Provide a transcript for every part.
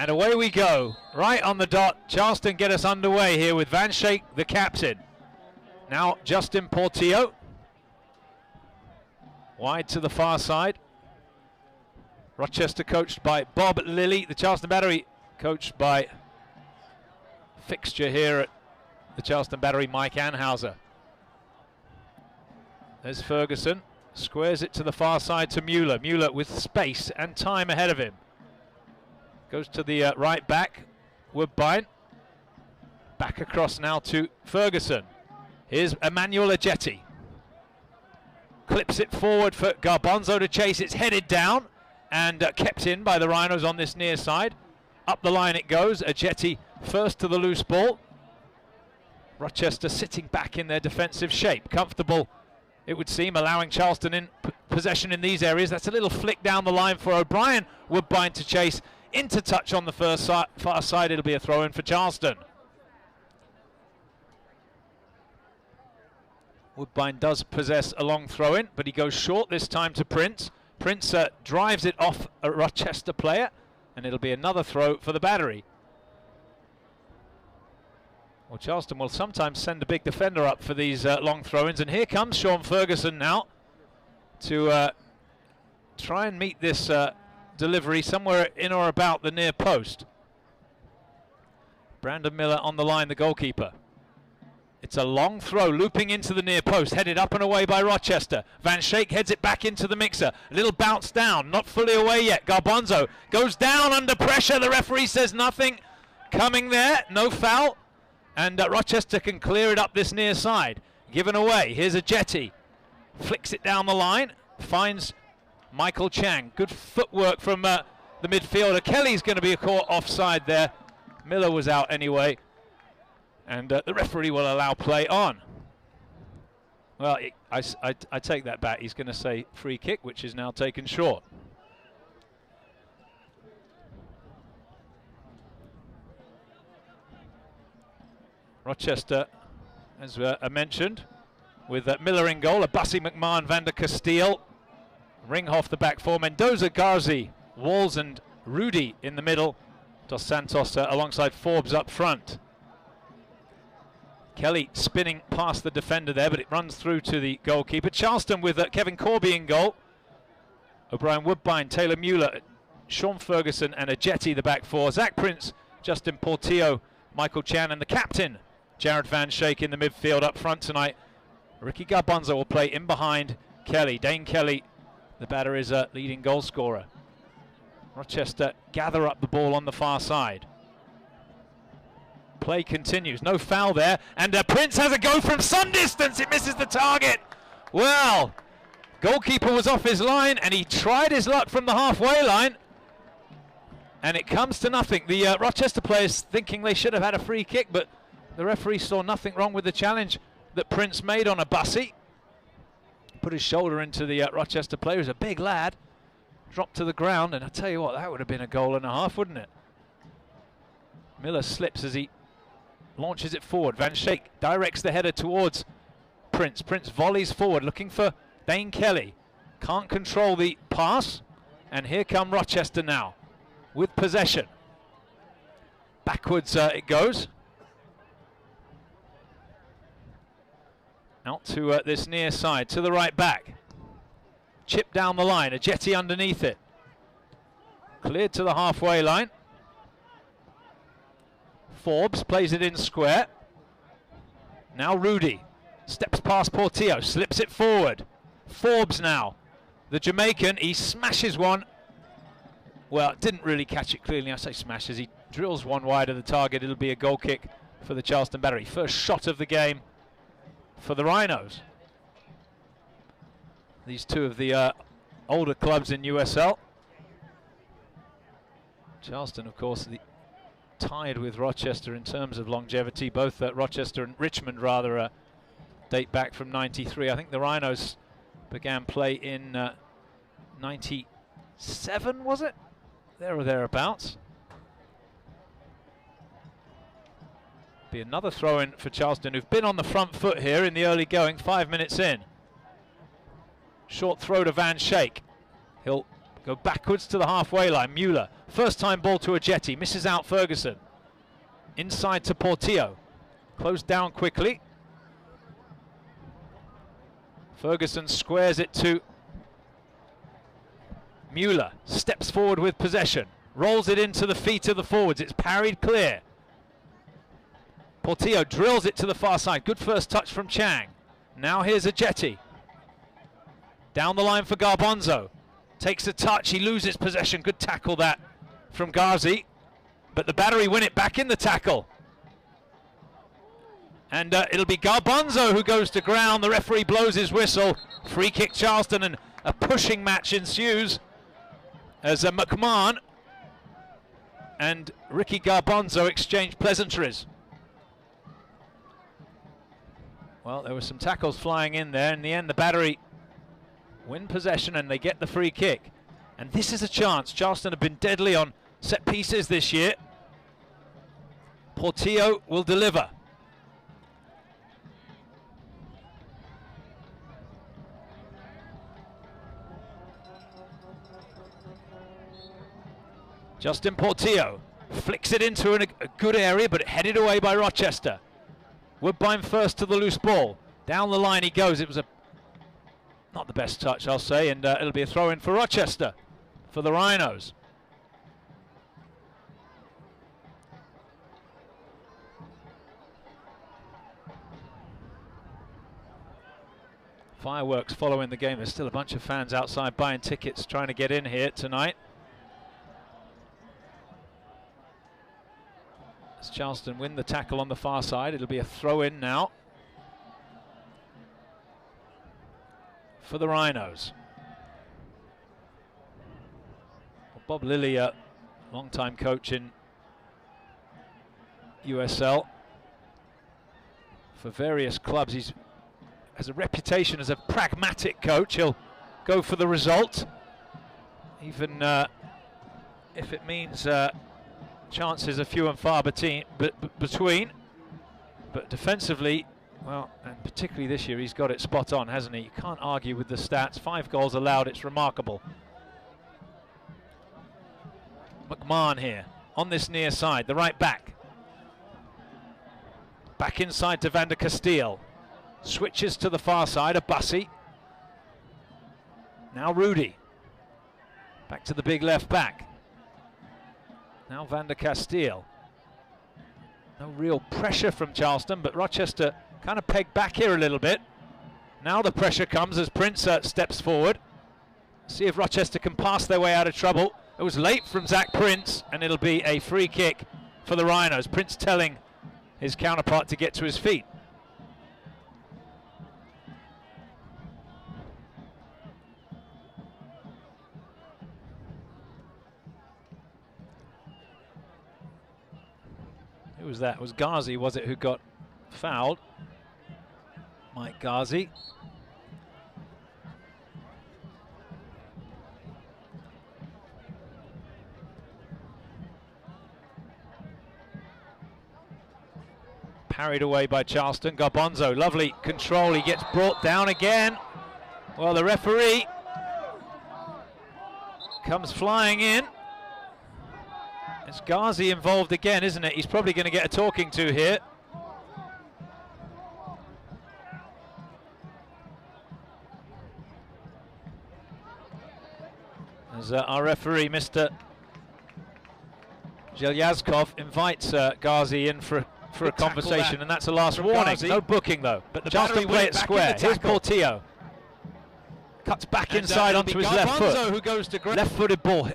And away we go, right on the dot. Charleston get us underway here with Van Schaik, the captain. Now Justin Portillo. Wide to the far side. Rochester coached by Bob Lilly. The Charleston Battery coached by fixture here at the Charleston Battery, Mike Anhauser. There's Ferguson. Squares it to the far side to Mueller. Mueller with space and time ahead of him. Goes to the right back, Woodbine. Back across now to Ferguson. Here's Emmanuel Ajeti. Clips it forward for Garbanzo to chase. It's headed down and kept in by the Rhinos on this near side. Up the line it goes. Ajeti first to the loose ball. Rochester sitting back in their defensive shape. Comfortable, it would seem, allowing Charleston in possession in these areas. That's a little flick down the line for O'Brien. Woodbine to chase. Into touch on the far side. It'll be a throw in for Charleston. Woodbine does possess a long throw in, but he goes short this time to Prince. Prince drives it off a Rochester player, and it'll be another throw for the Battery. Well, Charleston will sometimes send a big defender up for these long throw-ins, and here comes Sean Ferguson now to try and meet this delivery somewhere in or about the near post. Brandon Miller on the line, the goalkeeper. It's a long throw, looping into the near post, headed up and away by Rochester. Van Schaik heads it back into the mixer. A little bounce down, not fully away yet. Garbanzo goes down under pressure. The referee says nothing coming there, no foul. And Rochester can clear it up this near side. Given away, here's Ajeti. Flicks it down the line, finds Michael Chang. Good footwork from the midfielder. Kelly's going to be caught offside there. Miller was out anyway. And the referee will allow play on. Well, I take that back. He's going to say free kick, which is now taken short. Rochester, as I mentioned, with Miller in goal, Abassi, McMahon, Van der Castile. Ringhoff the back four, Mendoza, Garzi, Walls and Rudy in the middle. Dos Santos alongside Forbes up front. Kelly spinning past the defender there, but it runs through to the goalkeeper. Charleston with Kevin Corby in goal. O'Brien, Woodbine, Taylor Mueller, Sean Ferguson and Ajeti the back four. Zach Prince, Justin Portillo, Michael Chan and the captain, Jared Van Schaik in the midfield up front tonight. Ricky Garbanzo will play in behind Kelly. Dane Kelly, the Battery's leading goal scorer. Rochester gather up the ball on the far side. Play continues, no foul there, and Prince has a go from some distance. It misses the target. Well, goalkeeper was off his line and he tried his luck from the halfway line, and it comes to nothing. The Rochester players thinking they should have had a free kick, but the referee saw nothing wrong with the challenge that Prince made on Abassi. Put his shoulder into the Rochester player, who's a big lad, dropped to the ground, and I tell you what, that would have been a goal and a half, wouldn't it? Miller slips as he launches it forward. Van Schaik directs the header towards Prince. Prince volleys forward, looking for Dane Kelly. Can't control the pass, and here come Rochester now with possession. Backwards it goes. Out to this near side, to the right back. Chip down the line, Ajeti underneath it. Cleared to the halfway line. Forbes plays it in square. Now Rudy steps past Portillo, slips it forward. Forbes now, the Jamaican, he smashes one. Well, didn't really catch it cleanly. I say smashes, he drills one wide of the target. It'll be a goal kick for the Charleston Battery. First shot of the game for the Rhinos. These two of the older clubs in USL. Charleston, of course, tied with Rochester in terms of longevity. Both Rochester and Richmond rather date back from '93. I think the Rhinos began play in '97, was it? There or thereabouts. Be another throw in for Charleston, who've been on the front foot here in the early going, 5 minutes in. Short throw to Van Schaik. He'll Go backwards to the halfway line. Mueller, first time ball to a jetty, misses out Ferguson. Inside to Portillo. Closed down quickly. Ferguson squares it to Mueller. Steps forward with possession. Rolls it into the feet of the forwards. It's parried clear. Portillo drills it to the far side. Good first touch from Chang. Now here's a jetty. Down the line for Garbanzo. Takes a touch. He loses possession. Good tackle that from Ghazi. But the Battery win it back in the tackle. And it'll be Garbanzo who goes to ground. The referee blows his whistle. Free kick Charleston, and a pushing match ensues as McMahon and Ricky Garbanzo exchange pleasantries. Well, there were some tackles flying in there. In the end, the Battery win possession and they get the free kick. And this is a chance. Charleston have been deadly on set pieces this year. Portillo will deliver. Justin Portillo flicks it into a good area, but headed away by Rochester. Woodbine first to the loose ball. Down the line he goes. It was not the best touch, I'll say, and it'll be a throw-in for Rochester, for the Rhinos. Fireworks following the game. There's still a bunch of fans outside buying tickets, trying to get in here tonight. As Charleston win the tackle on the far side, it'll be a throw-in now for the Rhinos. Well, Bob Lilly, a long-time coach in USL for various clubs. He has a reputation as a pragmatic coach. He'll go for the result, even if it means chances are few and far between. But defensively, well, and particularly this year, he's got it spot on, hasn't he? You can't argue with the stats. 5 goals allowed, it's remarkable. McMahon here, on this near side, the right back. Back inside to Van der Castile. Switches to the far side, a Bussey. Now Rudy. Back to the big left back. Now Van der Castile. No real pressure from Charleston, but Rochester kind of pegged back here a little bit. Now the pressure comes as Prince steps forward. See if Rochester can pass their way out of trouble. It was late from Zach Prince, and it'll be a free kick for the Rhinos. Prince telling his counterpart to get to his feet. Who was that? It was Ghazi, was it, who got fouled? Mike Ghazi. Parried away by Charleston. Garbanzo, lovely control. He gets brought down again. Well, the referee comes flying in. It's Ghazi involved again, isn't it? He's probably going to get a talking to here. As our referee, Mr. Zhelyazkov, invites Ghazi in for a conversation, and that's a last warning. Ghazi. No booking, though. But the Charleston play it square. Here's Portillo. Cuts back inside onto his left foot. Who goes to left-footed ball.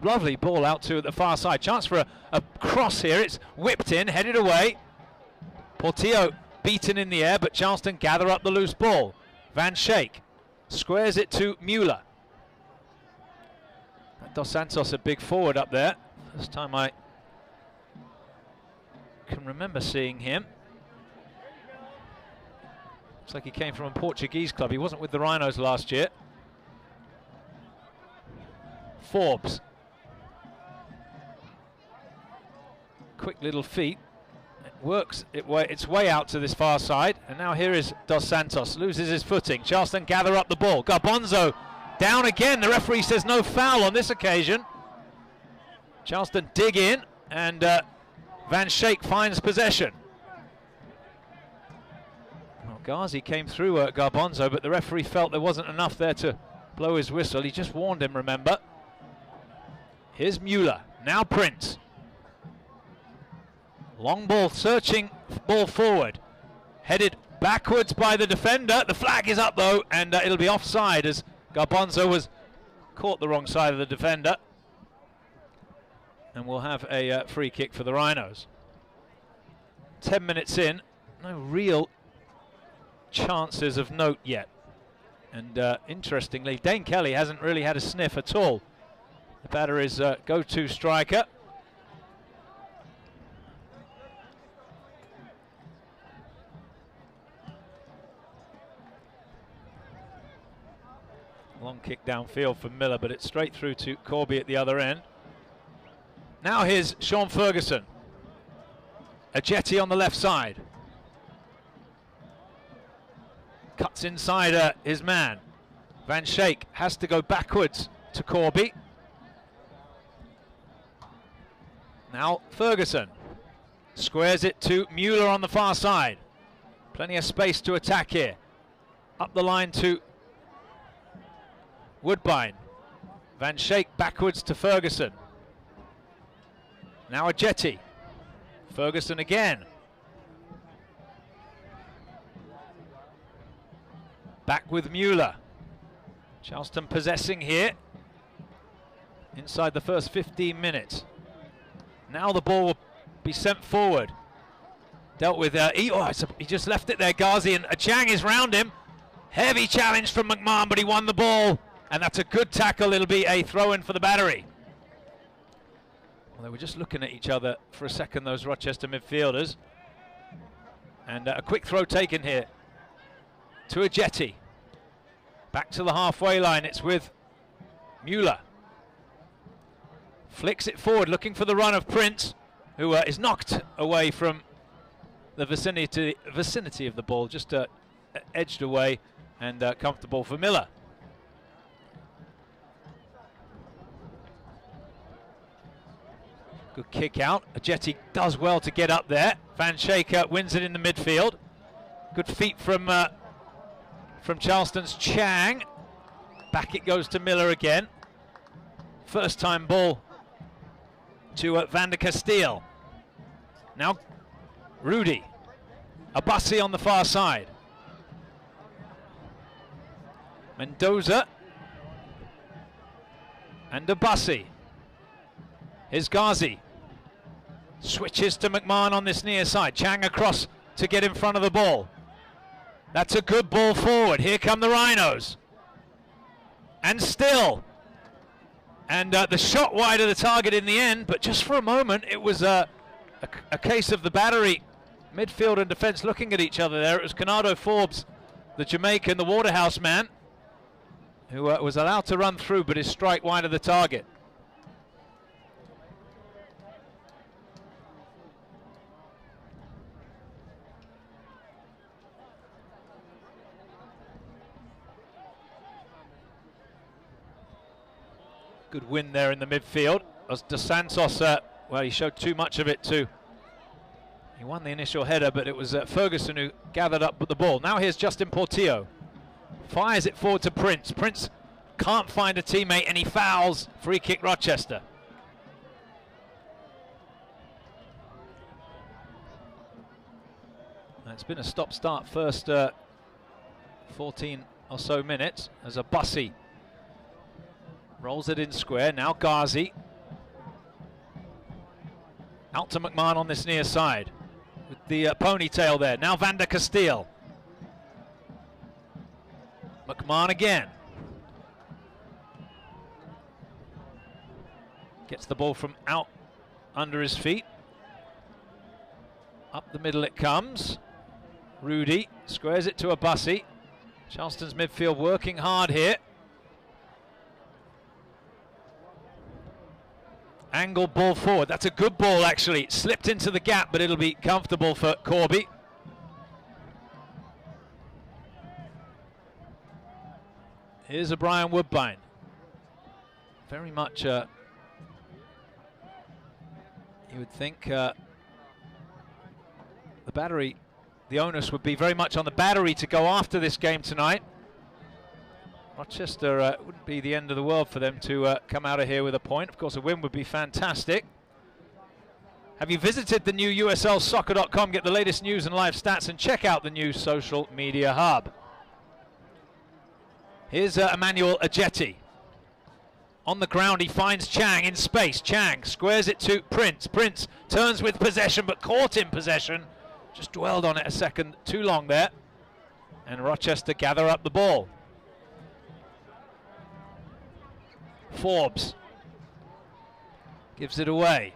Lovely ball out to the far side. Chance for a cross here. It's whipped in, headed away. Portillo beaten in the air, but Charleston gather up the loose ball. Van Schaik squares it to Mueller. Dos Santos, a big forward up there. First time I can remember seeing him. Looks like he came from a Portuguese club. He wasn't with the Rhinos last year. Forbes. Quick little feet. It works its way out to this far side. And now here is Dos Santos. Loses his footing. Charleston gather up the ball. Garbanzo down again. The referee says no foul on this occasion. Charleston dig in, and Van Schaik finds possession. Well, Ghazi came through Garbanzo, but the referee felt there wasn't enough there to blow his whistle. He just warned him, remember. Here's Mueller, now Prince. Long ball, searching ball forward. Headed backwards by the defender. The flag is up though, and it'll be offside as Garbanzo was caught the wrong side of the defender. And we'll have a free kick for the Rhinos. 10 minutes in, no real chances of note yet. And interestingly, Dane Kelly hasn't really had a sniff at all. The Battery's go-to striker. Long kick downfield for Miller, but it's straight through to Corby at the other end. Now here's Sean Ferguson. Ajeti on the left side. Cuts inside his man. Van Schaik has to go backwards to Corby. Now Ferguson squares it to Mueller on the far side. Plenty of space to attack here. Up the line to Woodbine. Van Schaik backwards to Ferguson. Now Ajeti. Ferguson again. Back with Mueller. Charleston possessing here inside the first 15 minutes. Now the ball will be sent forward. Dealt with, he just left it there, Ghazi, and Achang is round him. Heavy challenge from McMahon, but he won the ball. And that's a good tackle. It'll be a throw-in for the Battery. Well, they were just looking at each other for a second, those Rochester midfielders. And a quick throw taken here to Ajeti. Back to the halfway line. It's with Mueller. Flicks it forward, looking for the run of Prince, who is knocked away from the vicinity of the ball, just edged away, and comfortable for Miller. Good kick out. Ajeti does well to get up there. Van Schaik wins it in the midfield. Good feet from Charleston's Chang. Back it goes to Miller again. First time ball to Van der Castile. Now Rudy. Abassi on the far side. Mendoza. And Abassi. Here's Ghazi. Switches to McMahon on this near side. Chang across to get in front of the ball. That's a good ball forward. Here come the Rhinos. And still. And the shot wide of the target in the end, but just for a moment it was a case of the Battery midfield and defence looking at each other there. It was Canado Forbes, the Jamaican, the Waterhouse man, who was allowed to run through, but his strike wide of the target. Good win there in the midfield. As Dos Santos, well, he showed too much of it too. He won the initial header, but it was Ferguson who gathered up with the ball. Now here's Justin Portillo. Fires it forward to Prince. Prince can't find a teammate and he fouls. Free kick Rochester. It's been a stop-start first 14 or so minutes as Abassi rolls it in square. Now Ghazi. Out to McMahon on this near side with the ponytail there. Now Van der Castile. McMahon again. Gets the ball from out under his feet. Up the middle it comes. Rudy squares it to Abassi. Charleston's midfield working hard here. Angle ball forward. That's a good ball actually. Slipped into the gap, but it'll be comfortable for Corby. Here's O'Brien Woodbine. Very much, you would think the battery, the onus would be very much on the battery to go after this game tonight. Rochester wouldn't be the end of the world for them to come out of here with a point. Of course, a win would be fantastic. Have you visited the new USLsoccer.com? Get the latest news and live stats and check out the new social media hub. Here's Emmanuel Ajeti. On the ground, he finds Chang in space. Chang squares it to Prince. Prince turns with possession, but caught in possession. Just dwelled on it a second too long there. And Rochester gather up the ball. Forbes gives it away.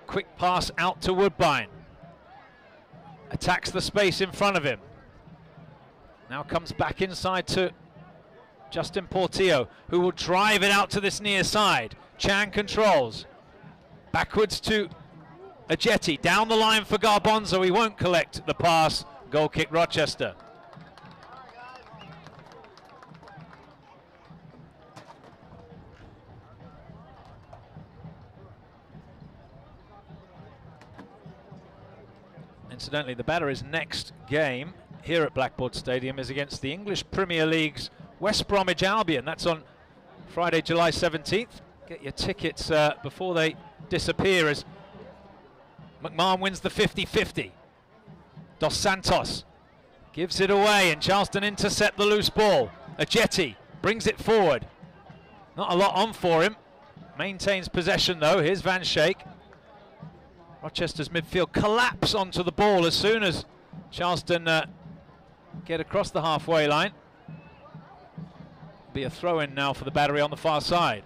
Quick pass out to Woodbine. Attacks the space in front of him. Now comes back inside to Justin Portillo, who will drive it out to this near side. Chang controls. Backwards to Ajeti. Down the line for Garbanzo. He won't collect the pass. Goal kick Rochester. Incidentally, the Battery's next game here at Blackboard Stadium is against the English Premier League's West Bromwich Albion. That's on Friday, July 17th. Get your tickets before they disappear as McMahon wins the 50-50. Dos Santos gives it away and Charleston intercept the loose ball. Ajeti brings it forward. Not a lot on for him. Maintains possession though. Here's Van Schaik. Rochester's midfield collapse onto the ball as soon as Charleston get across the halfway line. Be a throw-in now for the Battery on the far side.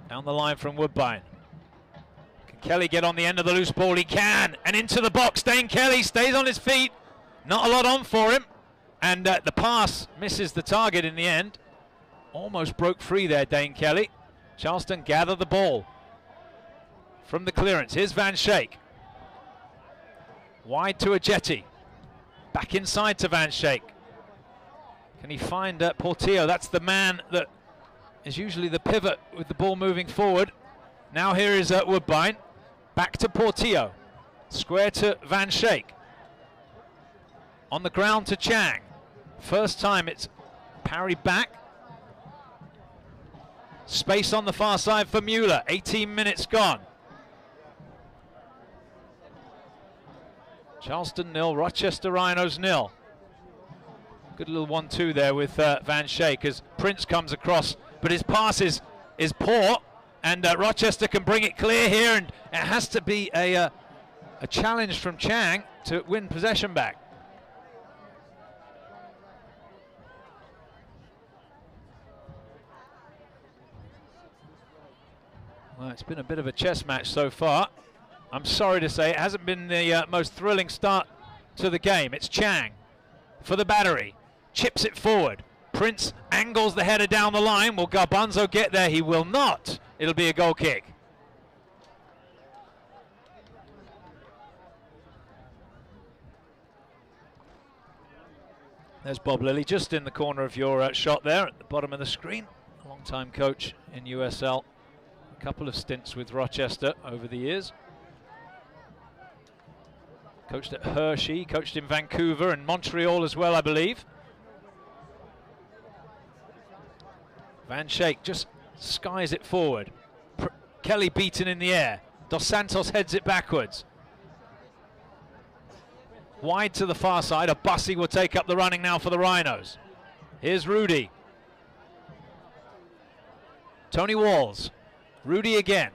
Down the line from Woodbine. Can Kelly get on the end of the loose ball? He can, and into the box. Dane Kelly stays on his feet. Not a lot on for him. And the pass misses the target in the end. Almost broke free there, Dane Kelly. Charleston gather the ball from the clearance. Here's Van Schaik. Wide to Ajeti. Back inside to Van Schaik. Can he find Portillo? That's the man that is usually the pivot with the ball moving forward. Now here is Woodbine. Back to Portillo. Square to Van Schaik. On the ground to Chang. First time it's parried back. Space on the far side for Mueller. 18 minutes gone. Charleston 0, Rochester Rhinos 0. Good little 1-2 there with Van Schaik as Prince comes across, but his pass is poor, and Rochester can bring it clear here, and it has to be a challenge from Chang to win possession back. Well, it's been a bit of a chess match so far. I'm sorry to say it hasn't been the most thrilling start to the game. It's Chang for the Battery. Chips it forward. Prince angles the header down the line. Will Garbanzo get there? He will not. It'll be a goal kick. There's Bob Lilly just in the corner of your shot there at the bottom of the screen. A long-time coach in USL. A couple of stints with Rochester over the years. Coached at Hershey, coached in Vancouver and Montreal as well, I believe. Van Schaik just skies it forward. Kelly beaten in the air. Dos Santos heads it backwards. Wide to the far side. Abassi will take up the running now for the Rhinos. Here's Rudy. Tony Walls. Rudy again.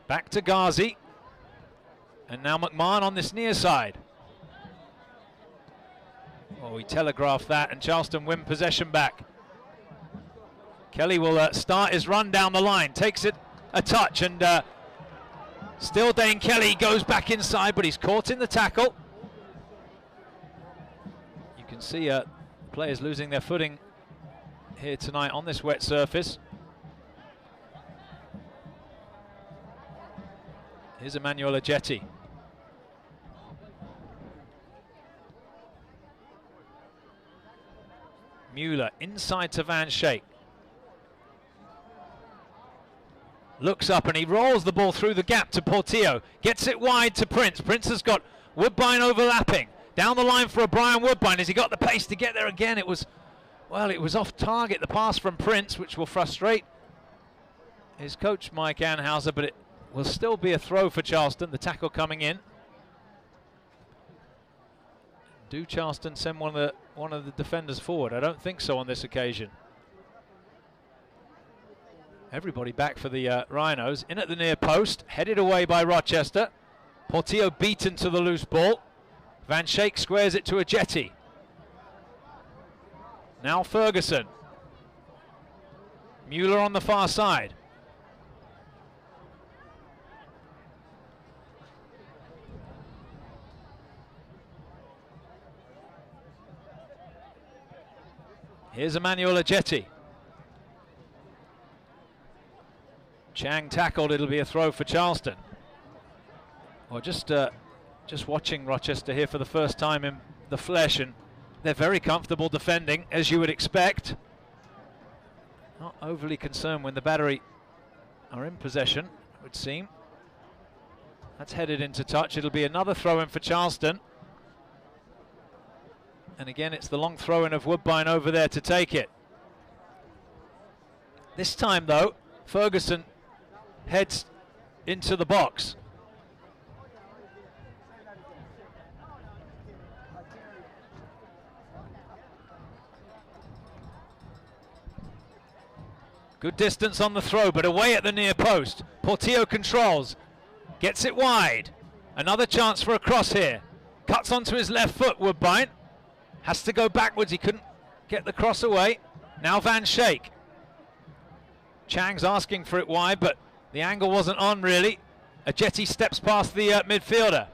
Back to Ghazi. And now McMahon on this near side. Oh, he telegraphed that and Charleston win possession back. Kelly will start his run down the line. Takes it a touch and still Dane Kelly goes back inside, but he's caught in the tackle. You can see players losing their footing here tonight on this wet surface. Here's Emmanuel Ajetti. Mueller inside to Van Schaik. Looks up and he rolls the ball through the gap to Portillo. Gets it wide to Prince. Prince has got Woodbine overlapping. Down the line for O'Brien Woodbine. Has he got the pace to get there again? It was, well, it was off target, the pass from Prince, which will frustrate his coach, Mike Anhauser, but it will still be a throw for Charleston, the tackle coming in. Do Charleston send one of the defenders forward? I don't think so on this occasion. Everybody back for the Rhinos. In at the near post, headed away by Rochester. Portillo beaten to the loose ball. Van Schaik squares it to Ajetti. Now Ferguson. Mueller on the far side. Here's Emmanuel Ajetti. Chang tackled, it'll be a throw for Charleston. Well, just watching Rochester here for the first time in the flesh, and they're very comfortable defending, as you would expect. Not overly concerned when the Battery are in possession, it would seem. That's headed into touch. It'll be another throw-in for Charleston. And again, it's the long throw-in of Woodbine over there to take it. This time, though, Ferguson heads into the box. Good distance on the throw, but away at the near post. Portillo controls, gets it wide. Another chance for a cross here. Cuts onto his left foot, Woodbine. Has to go backwards, he couldn't get the cross away. Now Van Schaik. Chang's asking for it wide, but the angle wasn't on really. Ajetti steps past the midfielder.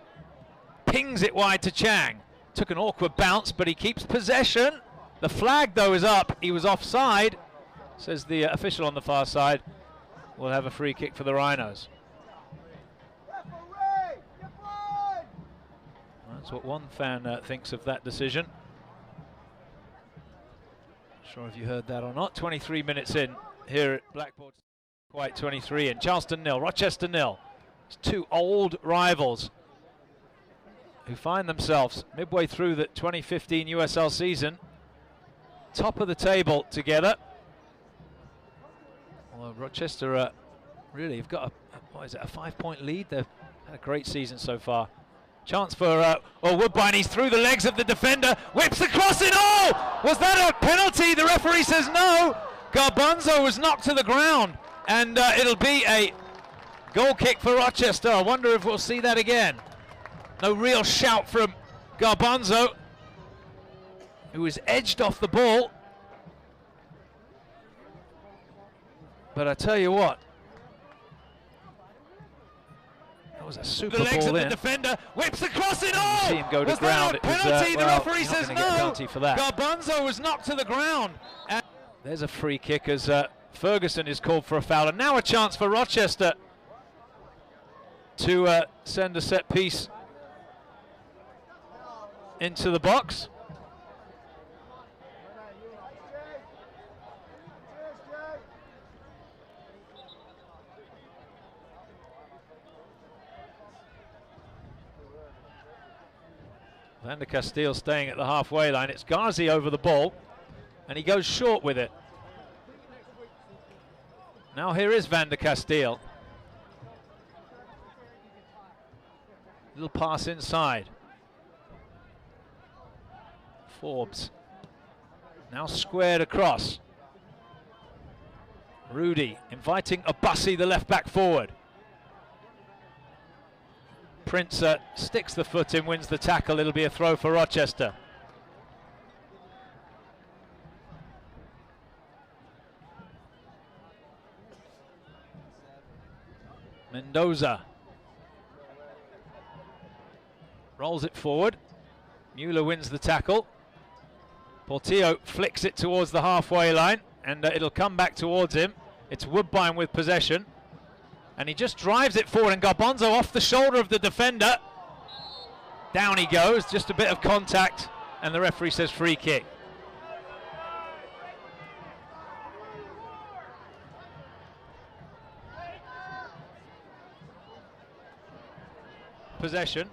Pings it wide to Chang. Took an awkward bounce, but he keeps possession. The flag, though, is up. He was offside, says the official on the far side. We'll have a free kick for the Rhinos. That's what one fan thinks of that decision. Not sure if you heard that or not. 23 minutes in here at Blackboard. Quite 23 in. Charleston 0, Rochester 0. It's two old rivals who find themselves midway through the 2015 USL season, top of the table together. Well, Rochester really have got what is it, a 5-point lead. They've had a great season so far. Chance for Woodbine. He's through the legs of the defender. Whips the cross in. Oh! Was that a penalty? The referee says no. Garbanzo was knocked to the ground, and it'll be a goal kick for Rochester. I wonder if we'll see that again. No real shout from Garbanzo, who was edged off the ball. But I tell you what, that was a super ball in. The legs of the defender, whips the cross in. Oh! See him go to ground. It was penalty. The referee says no. Penalty for that. Garbanzo was knocked to the ground. And there's a free kick as Ferguson is called for a foul, and now a chance for Rochester to send a set piece into the box. Van der Castile staying at the halfway line. It's Ghazi over the ball, and he goes short with it. Now here is Van der Castile. Little pass inside. Forbes now squared across. Rudy inviting Abassi, the left back, forward. Prince sticks the foot in, wins the tackle. It'll be a throw for Rochester. Mendoza rolls it forward. Mueller wins the tackle. Portillo flicks it towards the halfway line. and it'll come back towards him. It's Woodbine with possession, and he just drives it forward, and Garbanzo off the shoulder of the defender. Down he goes, just a bit of contact, and the referee says free kick. Possession,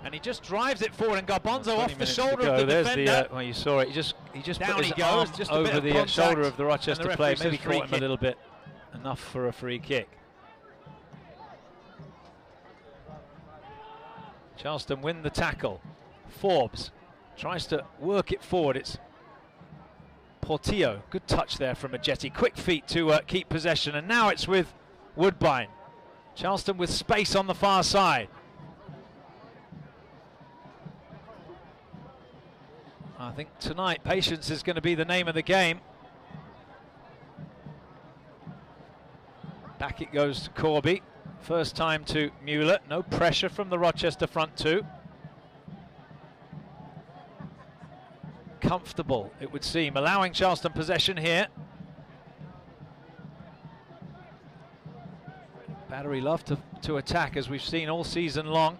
and he just drives it forward, and Garbanzo off the shoulder of the defender. Well, you saw it. He just Down put his he arm goes, just over the shoulder of the Rochester player. Maybe free caught him a little bit, enough for a free kick. Charleston win the tackle. Forbes tries to work it forward. It's Portillo. Good touch there from Majetti. Quick feet to keep possession, and now it's with Woodbine. Charleston with space on the far side. I think tonight patience is going to be the name of the game. Back it goes to Corby. First time to Mueller. No pressure from the Rochester front two. Comfortable, it would seem, allowing Charleston possession here. Battery love to attack, as we've seen all season long.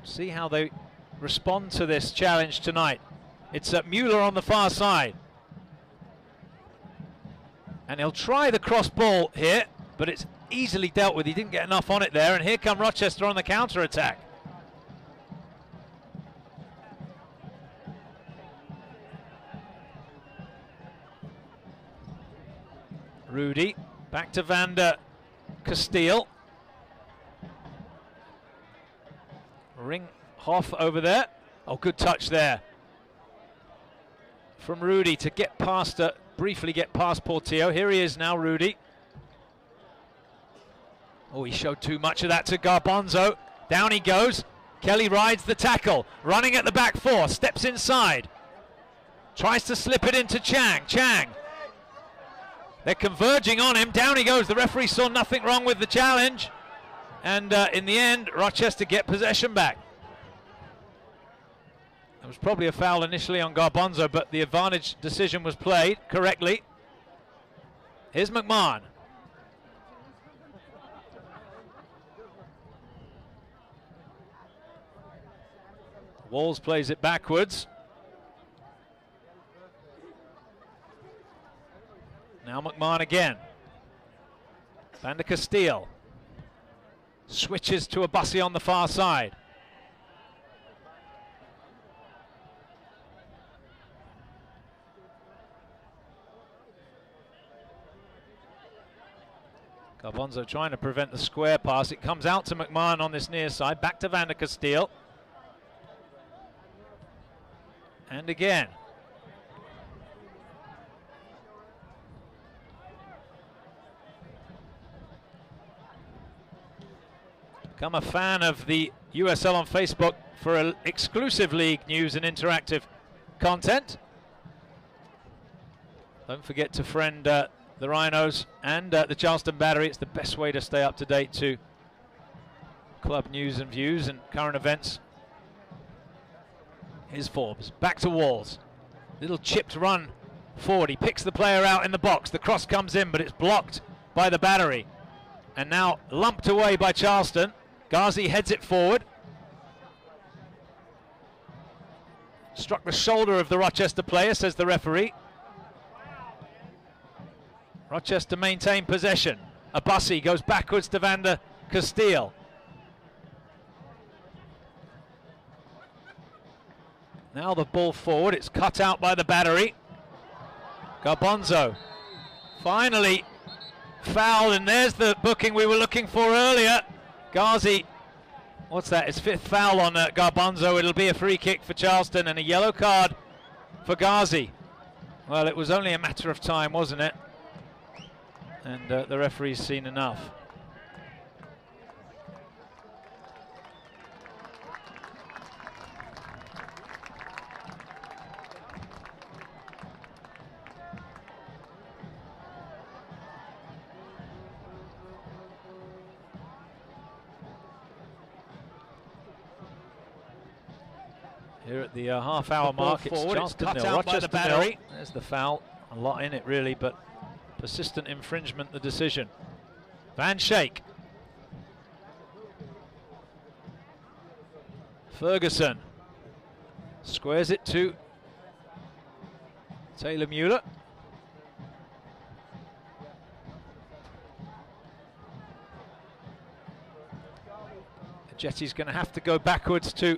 See how they respond to this challenge tonight. It's Mueller on the far side. And he'll try the cross ball here, but it's easily dealt with. He didn't get enough on it there, and here come Rochester on the counter-attack. Rudy, back to Van der Castile. Ringhoff over there. Oh, good touch there from Rudy to get past, briefly get past Portillo. Here he is now, Rudy. Oh, he showed too much of that to Garbanzo. Down he goes. Kelly rides the tackle, running at the back four, steps inside. Tries to slip it into Chang. Chang. They're converging on him. Down he goes. The referee saw nothing wrong with the challenge. And in the end, Rochester get possession back. It was probably a foul initially on Garbanzo, but the advantage decision was played correctly. Here's McMahon. Walls plays it backwards. Now McMahon again. Van der Castile. Switches to a Bussey on the far side. Garbanzo trying to prevent the square pass. It comes out to McMahon on this near side. Back to Van der Castile. And again. Become a fan of the USL on Facebook for exclusive league news and interactive content. Don't forget to friend the Rhinos and the Charleston Battery. It's the best way to stay up to date to club news and views and current events. Here's Forbes, back to Walls. Little chipped run forward. He picks the player out in the box. The cross comes in, but it's blocked by the Battery. And now lumped away by Charleston. Ghazi heads it forward. Struck the shoulder of the Rochester player, says the referee. Rochester maintain possession. Abassi goes backwards to Van der Castile. Now the ball forward, it's cut out by the Battery. Garbanzo finally fouled, and there's the booking we were looking for earlier. Ghazi, what's that? His fifth foul on Garbanzo. It'll be a free kick for Charleston and a yellow card for Ghazi. Well, it was only a matter of time, wasn't it? And the referee's seen enough. Here at the half-hour mark, it's Charleston nil, Rochester nil. There's the foul a lot in it really, but persistent infringement the decision. Van Schaik. Ferguson squares it to Taylor Mueller. Jetty's going to have to go backwards to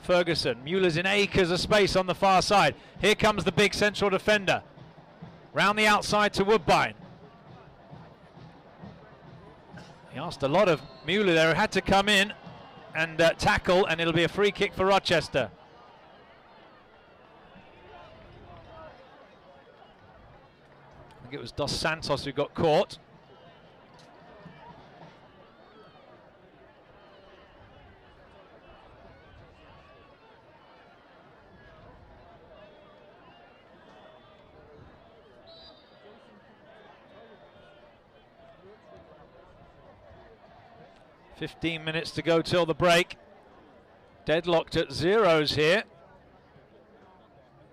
Ferguson. Mueller's in acres of space on the far side. Here comes the big central defender. Round the outside to Woodbine. He asked a lot of Mueller there. He had to come in and tackle, and it'll be a free kick for Rochester. I think it was Dos Santos who got caught. .15 minutes to go till the break. Deadlocked at zeros here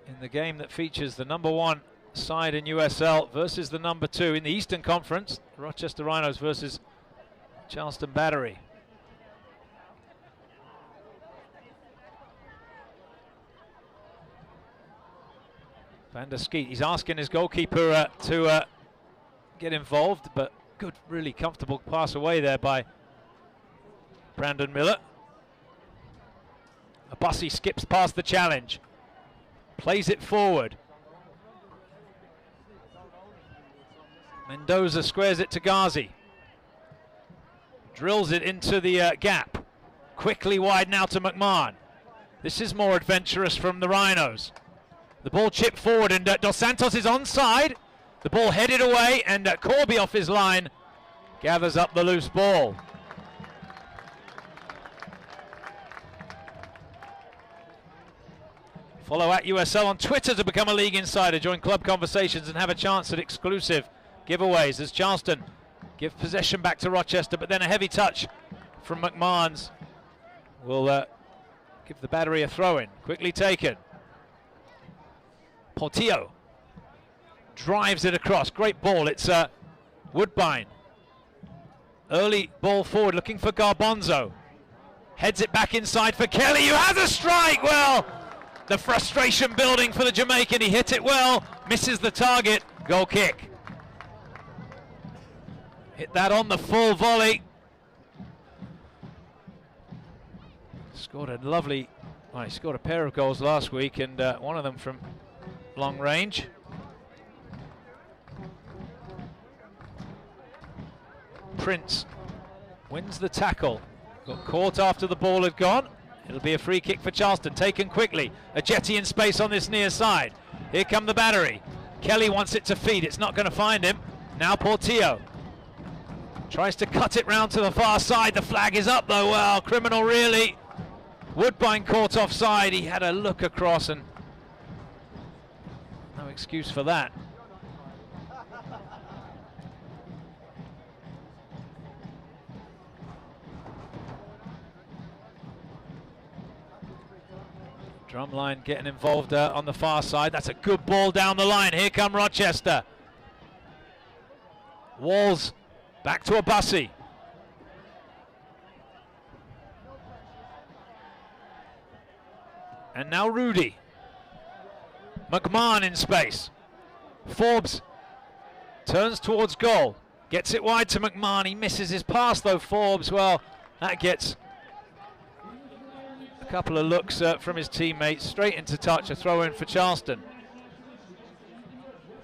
in the game that features the #1 side in USL versus the #2 in the Eastern Conference. Rochester Rhinos versus Charleston Battery. Van der Skeet, he's asking his goalkeeper to get involved, but good, really comfortable pass away there by Brandon Miller. Abassi skips past the challenge, plays it forward. Mendoza squares it to Ghazi. Drills it into the gap. Quickly wide now to McMahon. This is more adventurous from the Rhinos. The ball chipped forward and Dos Santos is onside. The ball headed away and Corby off his line gathers up the loose ball. Follow at USL on Twitter to become a league insider. Join club conversations and have a chance at exclusive giveaways as Charleston give possession back to Rochester, but then a heavy touch from McMahon's will give the Battery a throw-in. Quickly taken. Portillo drives it across. Great ball. It's Woodbine. Early ball forward looking for Garbanzo. Heads it back inside for Kelly, who has a strike. Well, the frustration building for the Jamaican. He hit it well, misses the target. Goal kick. Hit that on the full volley. Scored a lovely, well, he scored a pair of goals last week, and one of them from long range. Prince wins the tackle. Got caught after the ball had gone. It'll be a free kick for Charleston, taken quickly. A Jetty in space on this near side. Here come the Battery. Kelly wants it to feed, it's not going to find him. Now Portillo tries to cut it round to the far side. The flag is up though. Well, criminal really. Woodbine caught offside. He had a look across and no excuse for that. Drumline getting involved on the far side. That's a good ball down the line. Here come Rochester. Walls back to Abassi. And now Rudy. McMahon in space. Forbes turns towards goal. Gets it wide to McMahon. He misses his pass though, Forbes. Well, that gets a couple of looks from his teammates. Straight into touch, a throw in for Charleston.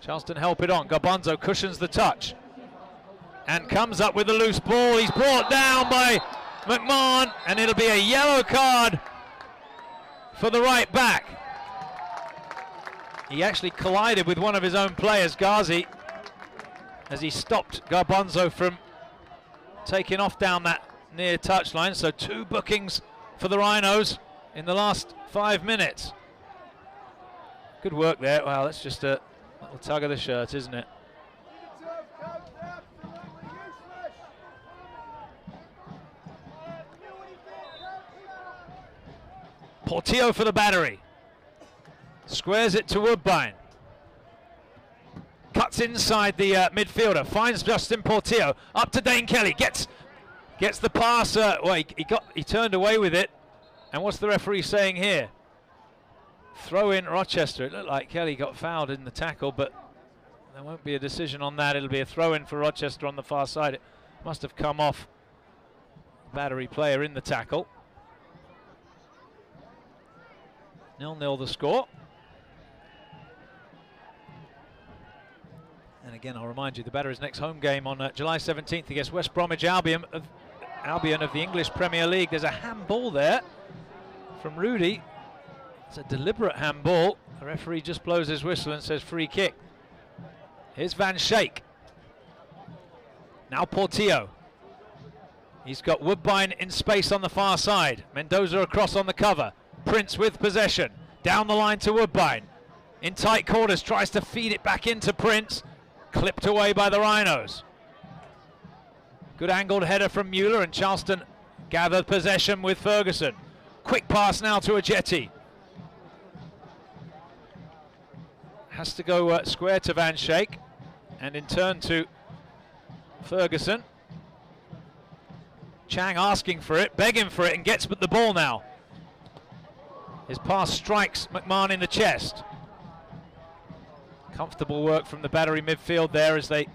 Charleston help it on. Garbanzo cushions the touch and comes up with a loose ball. He's brought down by McMahon, and it'll be a yellow card for the right back. He actually collided with one of his own players, Ghazi, as he stopped Garbanzo from taking off down that near touchline. So 2 bookings for the Rhinos in the last 5 minutes. Good work there. Wow, that's just a little tug of the shirt, isn't it? Portillo for the Battery. Squares it to Woodbine. gets inside the midfielder, finds Justin Portillo, up to Dane Kelly, gets the pass. Well, he turned away with it. And what's the referee saying here? Throw in Rochester. It looked like Kelly got fouled in the tackle, but there won't be a decision on that. It'll be a throw in for Rochester on the far side. It must have come off the Battery player in the tackle. 0-0 the score. And again, I'll remind you, the Battery's next home game on July 17th against West Bromwich Albion of the English Premier League. There's a handball there from Rudy. It's a deliberate handball. The referee just blows his whistle and says free kick. Here's Van Schaik. Now Portillo. He's got Woodbine in space on the far side. Mendoza across on the cover. Prince with possession. Down the line to Woodbine. In tight quarters, tries to feed it back into Prince. Clipped away by the Rhinos. Good angled header from Mueller, and Charleston gathered possession with Ferguson. Quick pass now to Ajeti. Has to go square to Van Schaik, and in turn to Ferguson. Chang asking for it, begging for it, and gets the ball now. His pass strikes McMahon in the chest. Comfortable work from the Battery midfield there as they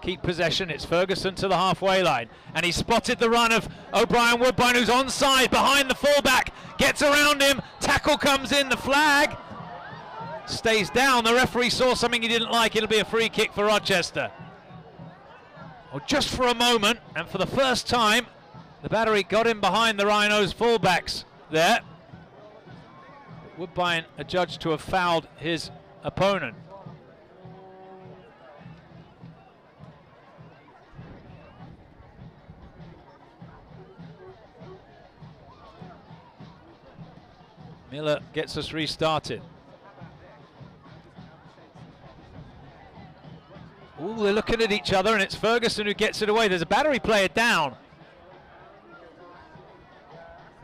keep possession. It's Ferguson to the halfway line, and he spotted the run of O'Brien Woodbine, who's onside behind the fullback, gets around him, tackle comes in, the flag stays down. The referee saw something he didn't like. It'll be a free kick for Rochester. Well, just for a moment, and for the first time, the Battery got in behind the Rhinos fullbacks there. Woodbine adjudged to have fouled his opponent. Miller gets us restarted. Ooh, they're looking at each other, and it's Ferguson who gets it away. There's a Battery player down.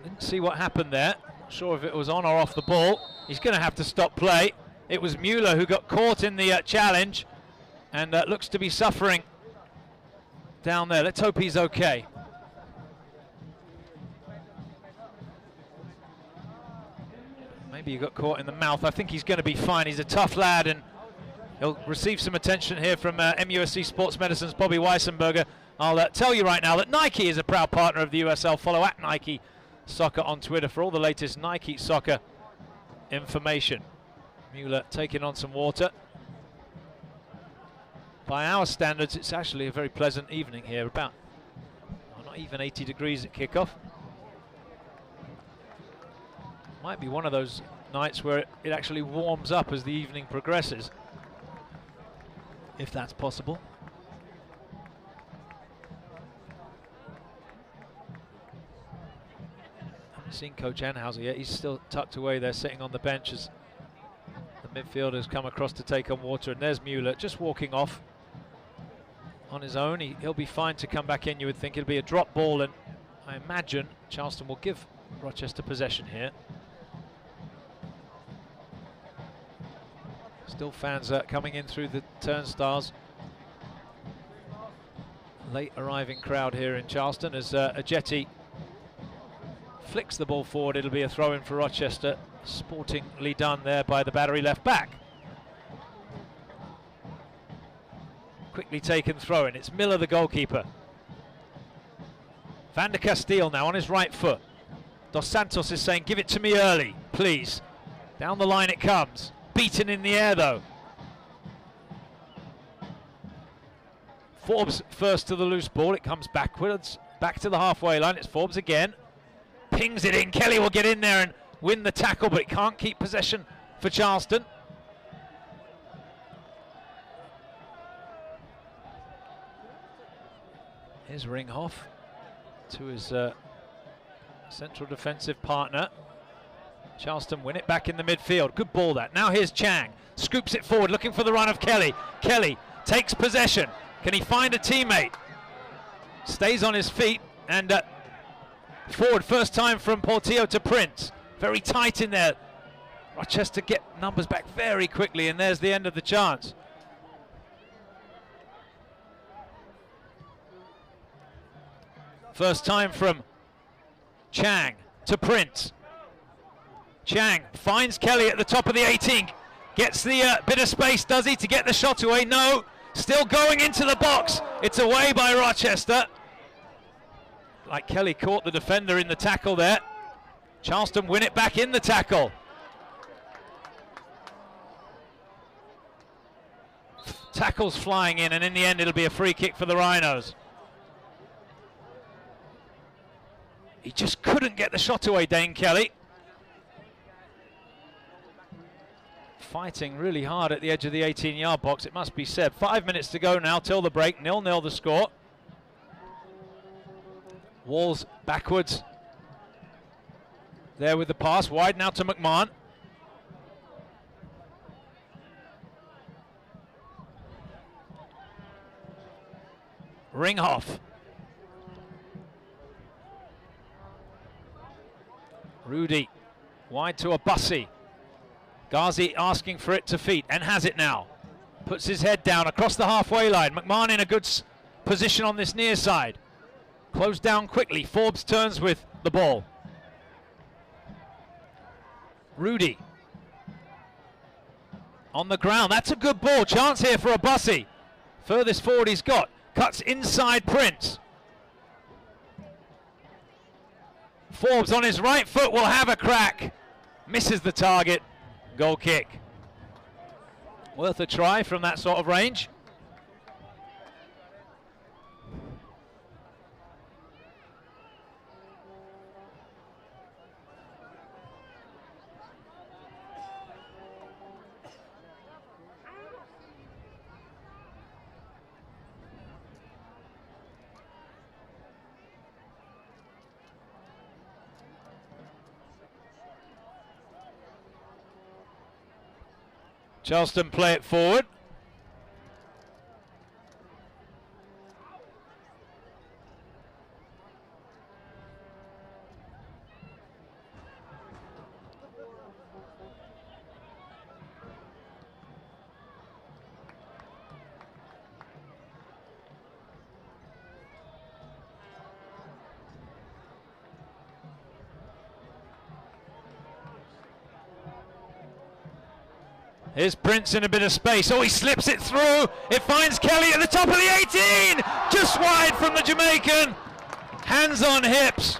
Didn't see what happened there. Not sure if it was on or off the ball. He's going to have to stop play. It was Mueller who got caught in the challenge, and looks to be suffering down there. Let's hope he's okay. Maybe he got caught in the mouth. I think he's going to be fine. He's a tough lad, and he'll receive some attention here from MUSC Sports Medicine's Bobby Weissenberger. I'll tell you right now that Nike is a proud partner of the USL. Follow at Nike Soccer on Twitter for all the latest Nike Soccer information. Mueller taking on some water. By our standards, it's actually a very pleasant evening here. About not even 80 degrees at kickoff. Might be one of those nights where it actually warms up as the evening progresses, if that's possible. Haven't seen Coach Anhauser yet. He's still tucked away there, sitting on the bench as the midfielders come across to take on water. And there's Mueller just walking off on his own. He'll be fine to come back in, you would think. It'll be a drop ball, and I imagine Charleston will give Rochester possession here. Still fans coming in through the turnstiles. Late arriving crowd here in Charleston as Ajeti flicks the ball forward. It'll be a throw in for Rochester. Sportingly done there by the Battery left back. Quickly taken throw in. It's Miller, the goalkeeper. Van der Castile now on his right foot. Dos Santos is saying, give it to me early, please. Down the line it comes. Beaten in the air though. Forbes first to the loose ball. It comes backwards, back to the halfway line. It's Forbes again. Pings it in. Kelly will get in there and win the tackle, but it can't keep possession for Charleston. Here's Ringhoff to his central defensive partner. Charleston win it back in the midfield. Good ball that. Now here's Chang. Scoops it forward, looking for the run of Kelly. Kelly takes possession. Can he find a teammate? Stays on his feet and forward. First time from Portillo to Prince. Very tight in there. Rochester get numbers back very quickly, and there's the end of the chance. First time from Chang to Prince. Chang finds Kelly at the top of the 18. Gets the bit of space, does he, to get the shot away? No. Still going into the box. It's away by Rochester. Like Kelly caught the defender in the tackle there. Charleston win it back in the tackle. Tackles flying in, and in the end it'll be a free kick for the Rhinos. He just couldn't get the shot away, Dane Kelly. Fighting really hard at the edge of the 18-yard box, it must be said. 5 minutes to go now till the break, 0-0 the score. Walls backwards. There with the pass, wide now to McMahon. Ringhoff. Rudy, wide to a Bussey. Ghazi asking for it to feet, and has it now. Puts his head down across the halfway line. McMahon in a good position on this near side. Closed down quickly. Forbes turns with the ball. Rudy. On the ground. That's a good ball. Chance here for a Bussey. Furthest forward he's got. Cuts inside Prince. Forbes on his right foot will have a crack. Misses the target. Goal kick. Worth a try from that sort of range. Charleston play it forward. Here's Prince in a bit of space. Oh, he slips it through. It finds Kelly at the top of the 18. Just wide from the Jamaican. Hands on hips.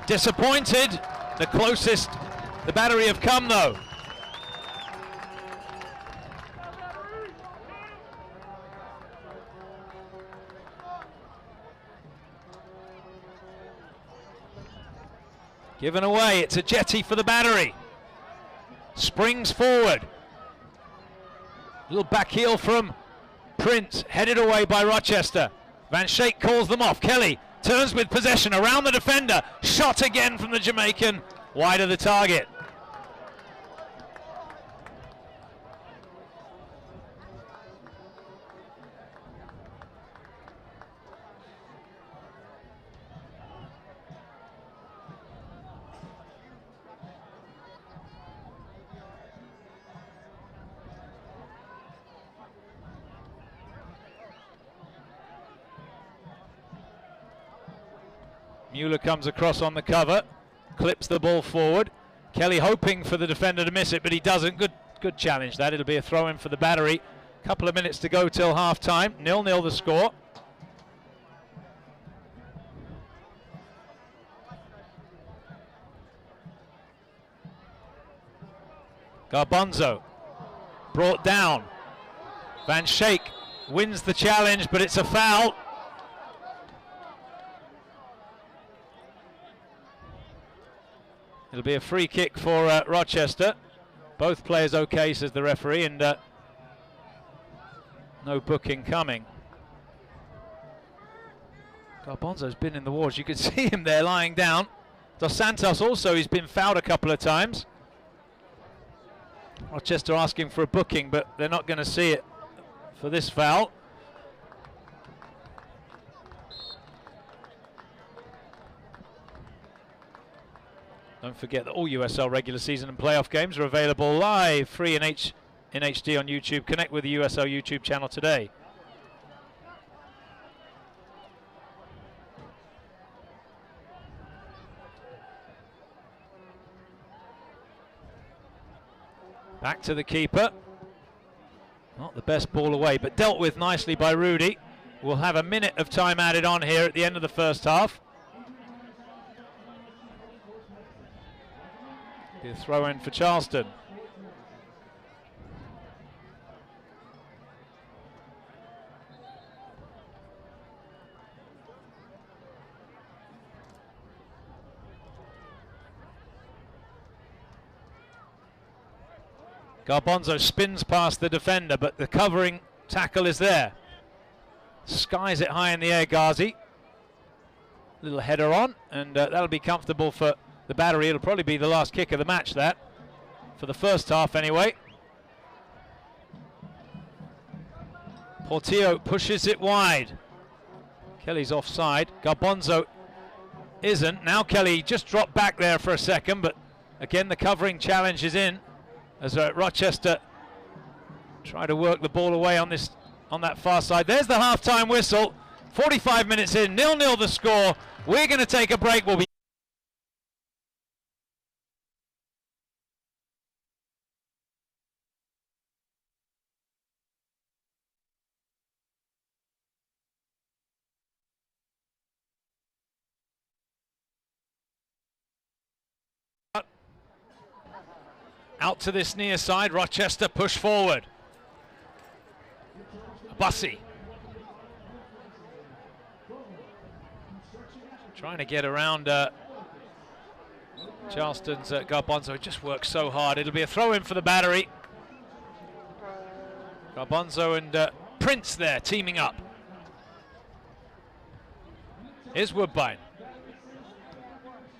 Disappointed. The closest the battery have come, though. Given away. It's a jetty for the battery. Springs forward. Little back heel from Prince, headed away by Rochester. Van Schaik calls them off. Kelly turns with possession around the defender. Shot again from the Jamaican, wide of the target. Mueller comes across on the cover, clips the ball forward. Kelly hoping for the defender to miss it, but he doesn't. Good challenge that. It'll be a throw-in for the battery. Couple of minutes to go till half-time. 0-0 the score. Garbanzo brought down. Van Schaik wins the challenge, but it's a foul. It'll be a free kick for Rochester. Both players okay, says the referee, and no booking coming. Garbanzo's been in the wars. You can see him there lying down. Dos Santos also, he's been fouled a couple of times. Rochester asking for a booking, but they're not going to see it for this foul. Don't forget that all USL regular season and playoff games are available live, free in HD on YouTube. Connect with the USL YouTube channel today. Back to the keeper. Not the best ball away, but dealt with nicely by Rudy. We'll have a minute of time added on here at the end of the first half. Be a throw in for Charleston. Garbanzo spins past the defender, but the covering tackle is there. Skies it high in the air, Ghazi. Little header on, and that'll be comfortable for the Battery. It'll probably be the last kick of the match, that. For the first half, anyway. Portillo pushes it wide. Kelly's offside. Garbanzo isn't. Now Kelly just dropped back there for a second, but again the covering challenge is in. As Rochester try to work the ball away on that far side. There's the half-time whistle. 45 minutes in, 0-0 the score. We're going to take a break. We'll be out to this near side. Rochester push forward. Bussy trying to get around Charleston's Garbanzo. It just works so hard. It'll be a throw in for the Battery. Garbanzo and Prince there teaming up. Here's Woodbine.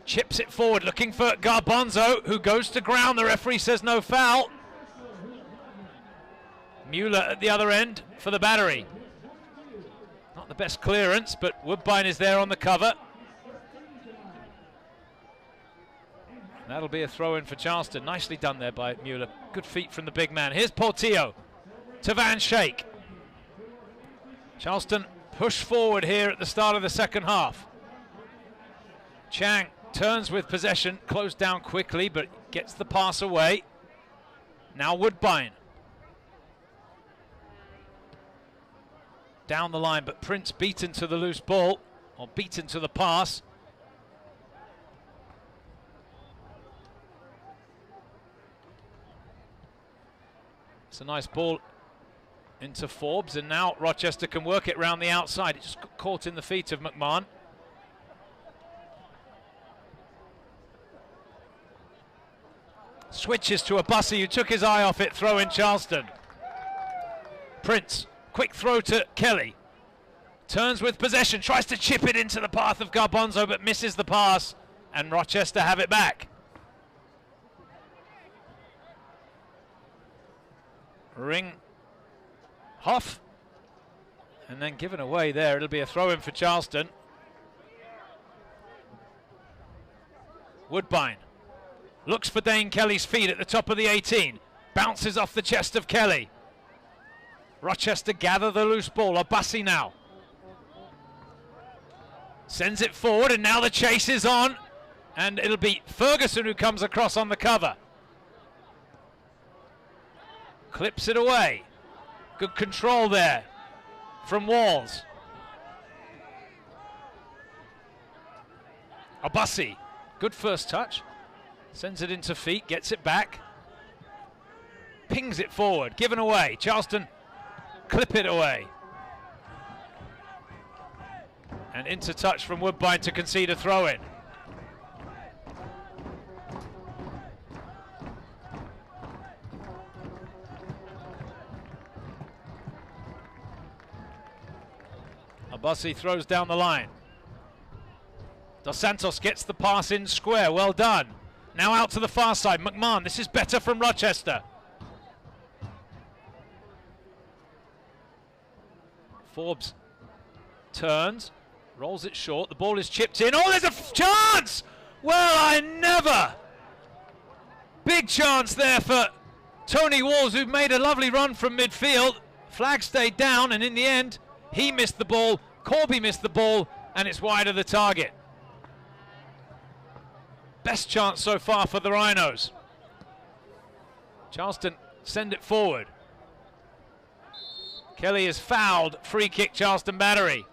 Chips it forward, looking for Garbanzo, who goes to ground. The referee says no foul. Mueller at the other end for the Battery. Not the best clearance, but Woodbine is there on the cover. That'll be a throw in for Charleston. Nicely done there by Mueller. Good feet from the big man. Here's Portillo to Van Schaik. Charleston push forward here at the start of the second half. Chang turns with possession, closed down quickly, but gets the pass away. Now Woodbine. Down the line, but Prince beaten to the loose ball, or beaten to the pass. It's a nice ball into Forbes, and now Rochester can work it round the outside. It just got caught in the feet of McMahon. Switches to a Bussy who took his eye off it, throw in Charleston. Prince, quick throw to Kelly. Turns with possession, tries to chip it into the path of Garbanzo, but misses the pass, and Rochester have it back. Ring Hoff, and then given away there. It'll be a throw in for Charleston. Woodbine looks for Dane Kelly's feet at the top of the 18. Bounces off the chest of Kelly. Rochester gather the loose ball. Abassi now. Sends it forward, and now the chase is on. And it'll be Ferguson who comes across on the cover. Clips it away. Good control there from Walls. Abassi, good first touch. Sends it into feet, gets it back. Pings it forward, given away. Charleston clip it away. And into touch from Woodbine to concede a throw-in. Abassi throws down the line. Dos Santos gets the pass in square, well done. Now out to the far side, McMahon, this is better from Rochester. Forbes turns, rolls it short, the ball is chipped in. Oh, there's a chance! Well, I never! Big chance there for Tony Walls, who made a lovely run from midfield. Flag stayed down, and in the end, he missed the ball, Corby missed the ball, and it's wide of the target. Best chance so far for the Rhinos. Charleston send it forward. Kelly is fouled. Free kick, Charleston Battery.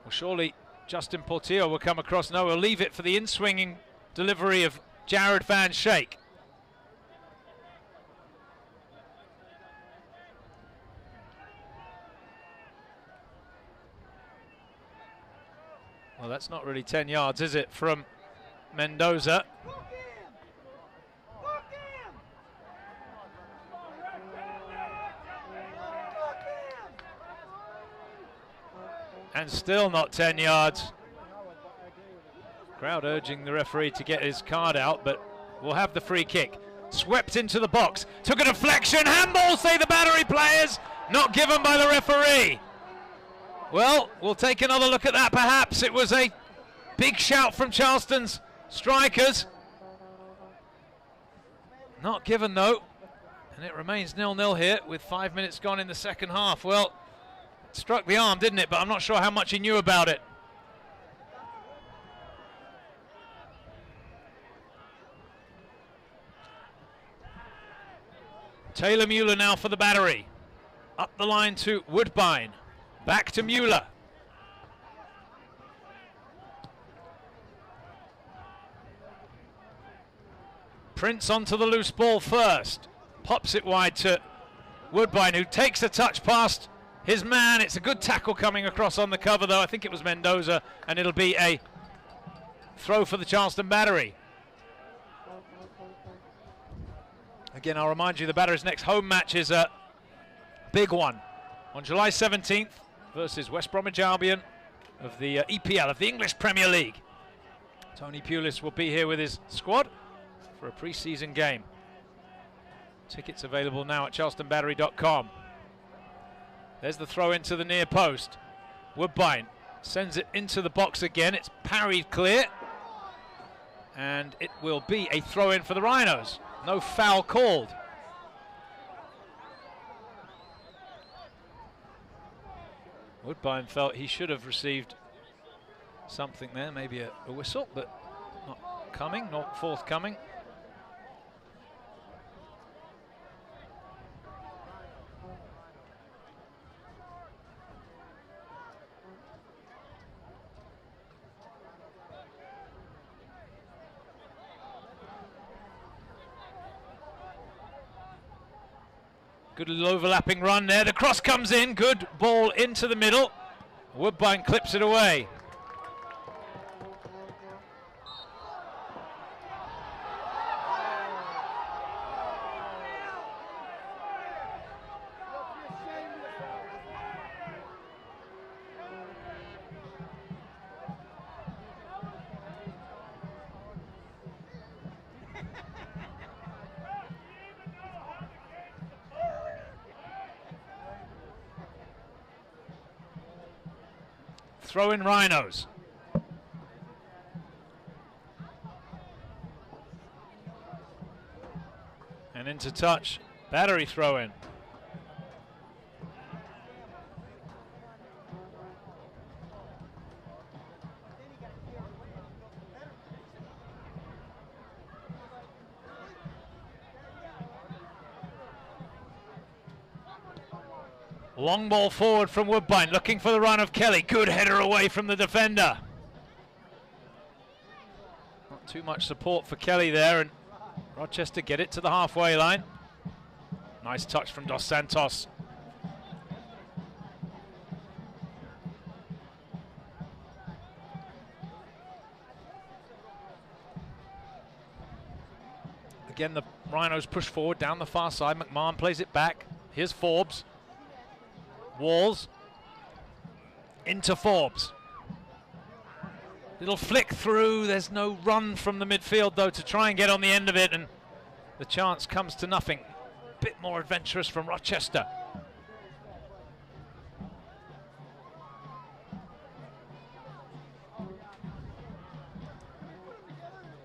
Well, surely Justin Portillo will come across. No, we'll leave it for the in-swinging delivery of Jared Van Schaik. Well, that's not really 10 yards, is it, from Mendoza? And still not 10 yards. Crowd urging the referee to get his card out, but we'll have the free kick. Swept into the box, took a deflection, handball, say the Battery players, not given by the referee. Well, we'll take another look at that perhaps. It was a big shout from Charleston's strikers. Not given though, and it remains 0-0 here with 5 minutes gone in the second half. Well, it struck the arm, didn't it? But I'm not sure how much he knew about it. Taylor Mueller now for the Battery. Up the line to Woodbine. Back to Mueller. Prince onto the loose ball first. Pops it wide to Woodbine, who takes a touch past his man. It's a good tackle coming across on the cover, though. I think it was Mendoza, and it'll be a throw for the Charleston Battery. Again, I'll remind you, the Battery's next home match is a big one on July 17th versus West Bromwich Albion of the EPL, of the English Premier League. Tony Pulis will be here with his squad for a pre-season game. Tickets available now at charlestonbattery.com. There's the throw into the near post. Woodbine sends it into the box again. It's parried clear. And it will be a throw-in for the Rhinos. No foul called. Woodbine felt he should have received something there, maybe a whistle, but not coming, not forthcoming. Good little overlapping run there. The cross comes in. Good ball into the middle. Woodbine clips it away. Throw in Rhinos. And into touch. Battery throw in. Long ball forward from Woodbine, looking for the run of Kelly. Good header away from the defender. Not too much support for Kelly there, and Rochester get it to the halfway line. Nice touch from Dos Santos. Again, the Rhinos push forward down the far side. McMahon plays it back. Here's Forbes. Walls into Forbes. Little flick through. There's no run from the midfield though to try and get on the end of it, and the chance comes to nothing. Bit more adventurous from Rochester.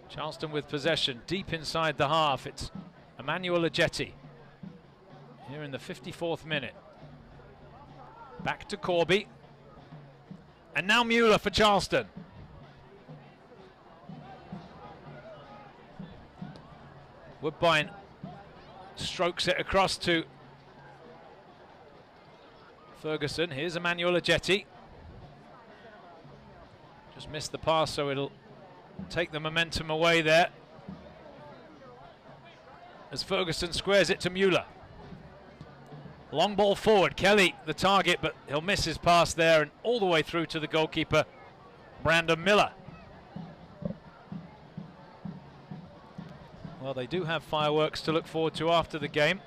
Charleston with possession deep inside the half. It's Emmanuel Agetti here in the 54th minute. Back to Corby. And now Mueller for Charleston. Woodbine strokes it across to Ferguson. Here's Emmanuel Ajeti. Just missed the pass, so it'll take the momentum away there as Ferguson squares it to Mueller. Long ball forward, Kelly the target, but he'll miss his pass there, and all the way through to the goalkeeper, Brandon Miller. Well, they do have fireworks to look forward to after the game.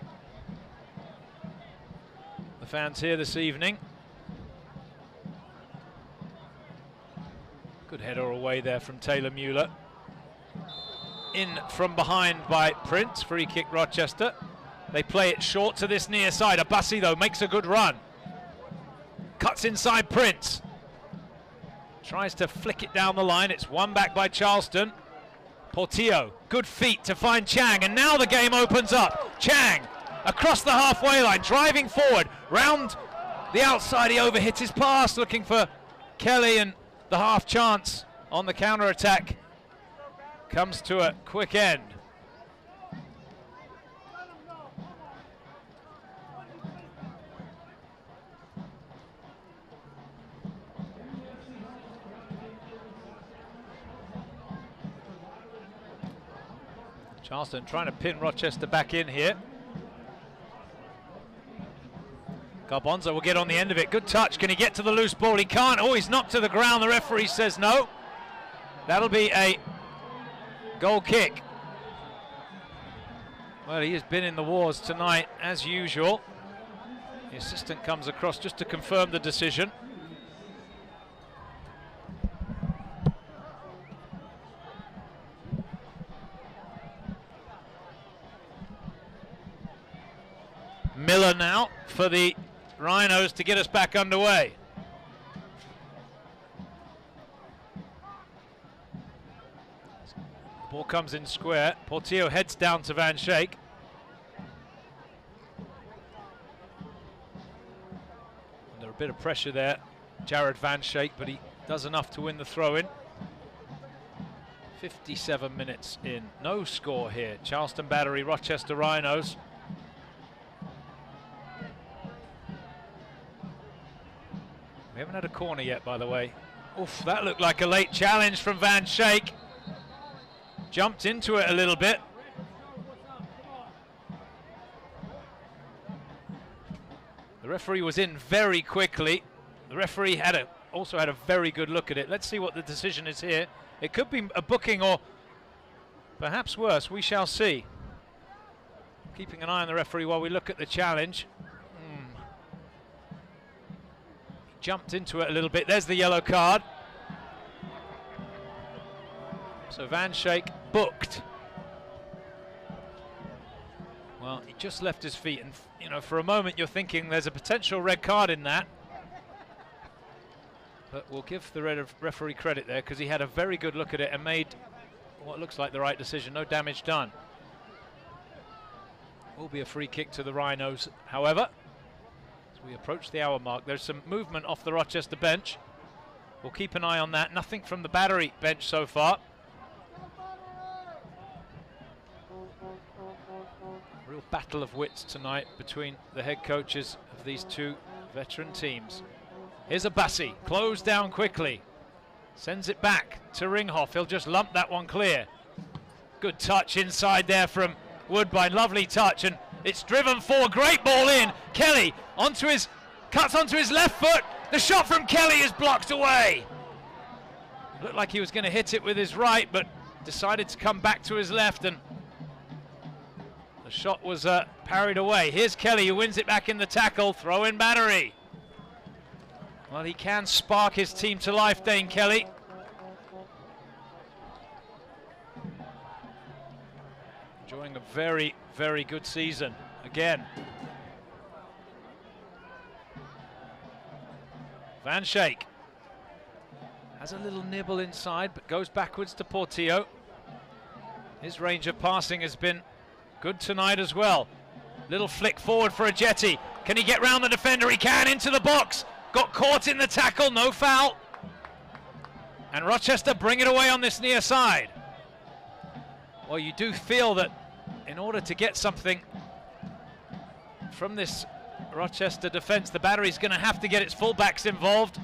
The fans here this evening. Good header away there from Taylor Mueller. In from behind by Prince, free kick Rochester. They play it short to this near side. Abassi though makes a good run. Cuts inside Prince. Tries to flick it down the line. It's won back by Charleston. Portillo, good feet to find Chang, and now the game opens up. Chang across the halfway line, driving forward, round the outside. He overhit his pass, looking for Kelly, and the half chance on the counter-attack comes to a quick end. Charleston trying to pin Rochester back in here. Garbonzo will get on the end of it. Good touch. Can he get to the loose ball? He can't. Oh, he's knocked to the ground. The referee says no. That'll be a goal kick. Well, he has been in the wars tonight, as usual. The assistant comes across just to confirm the decision. Miller now for the Rhinos to get us back underway. The ball comes in square. Portillo heads down to Van Schaik. Under a bit of pressure there, Jared Van Schaik, but he does enough to win the throw-in. 57 minutes in, no score here. Charleston Battery, Rochester Rhinos. We haven't had a corner yet, by the way. Oof, that looked like a late challenge from Van Schaik. Jumped into it a little bit. The referee was in very quickly. The referee also had a very good look at it. Let's see what the decision is here. It could be a booking or perhaps worse. We shall see. Keeping an eye on the referee while we look at the challenge. Jumped into it a little bit. There's the yellow card. So Van Schaik booked. Well, he just left his feet, and you know, for a moment you're thinking there's a potential red card in that. But we'll give the referee credit there, because he had a very good look at it and made what looks like the right decision. No damage done. Will be a free kick to the Rhinos, however. We approach the hour mark. There's some movement off the Rochester bench. We'll keep an eye on that. Nothing from the Battery bench so far. Real battle of wits tonight between the head coaches of these two veteran teams. Here's Abassi, closed down quickly. Sends it back to Ringhoff. He'll just lump that one clear. Good touch inside there from Woodbine. Lovely touch, and it's driven forward. Great ball in. Kelly cuts onto his left foot. The shot from Kelly is blocked away. Looked like he was going to hit it with his right, but decided to come back to his left, and the shot was parried away. Here's Kelly, who wins it back in the tackle. Throw in Battery. Well, he can spark his team to life, Dane Kelly. Enjoying a very, very good season again. Van Schaik has a little nibble inside, but goes backwards to Portillo. His range of passing has been good tonight as well. Little flick forward for Ajeti. Can he get round the defender? He can, into the box. Got caught in the tackle, no foul. And Rochester bring it away on this near side. Well, you do feel that in order to get something from this Rochester defence, the Battery's going to have to get its fullbacks involved,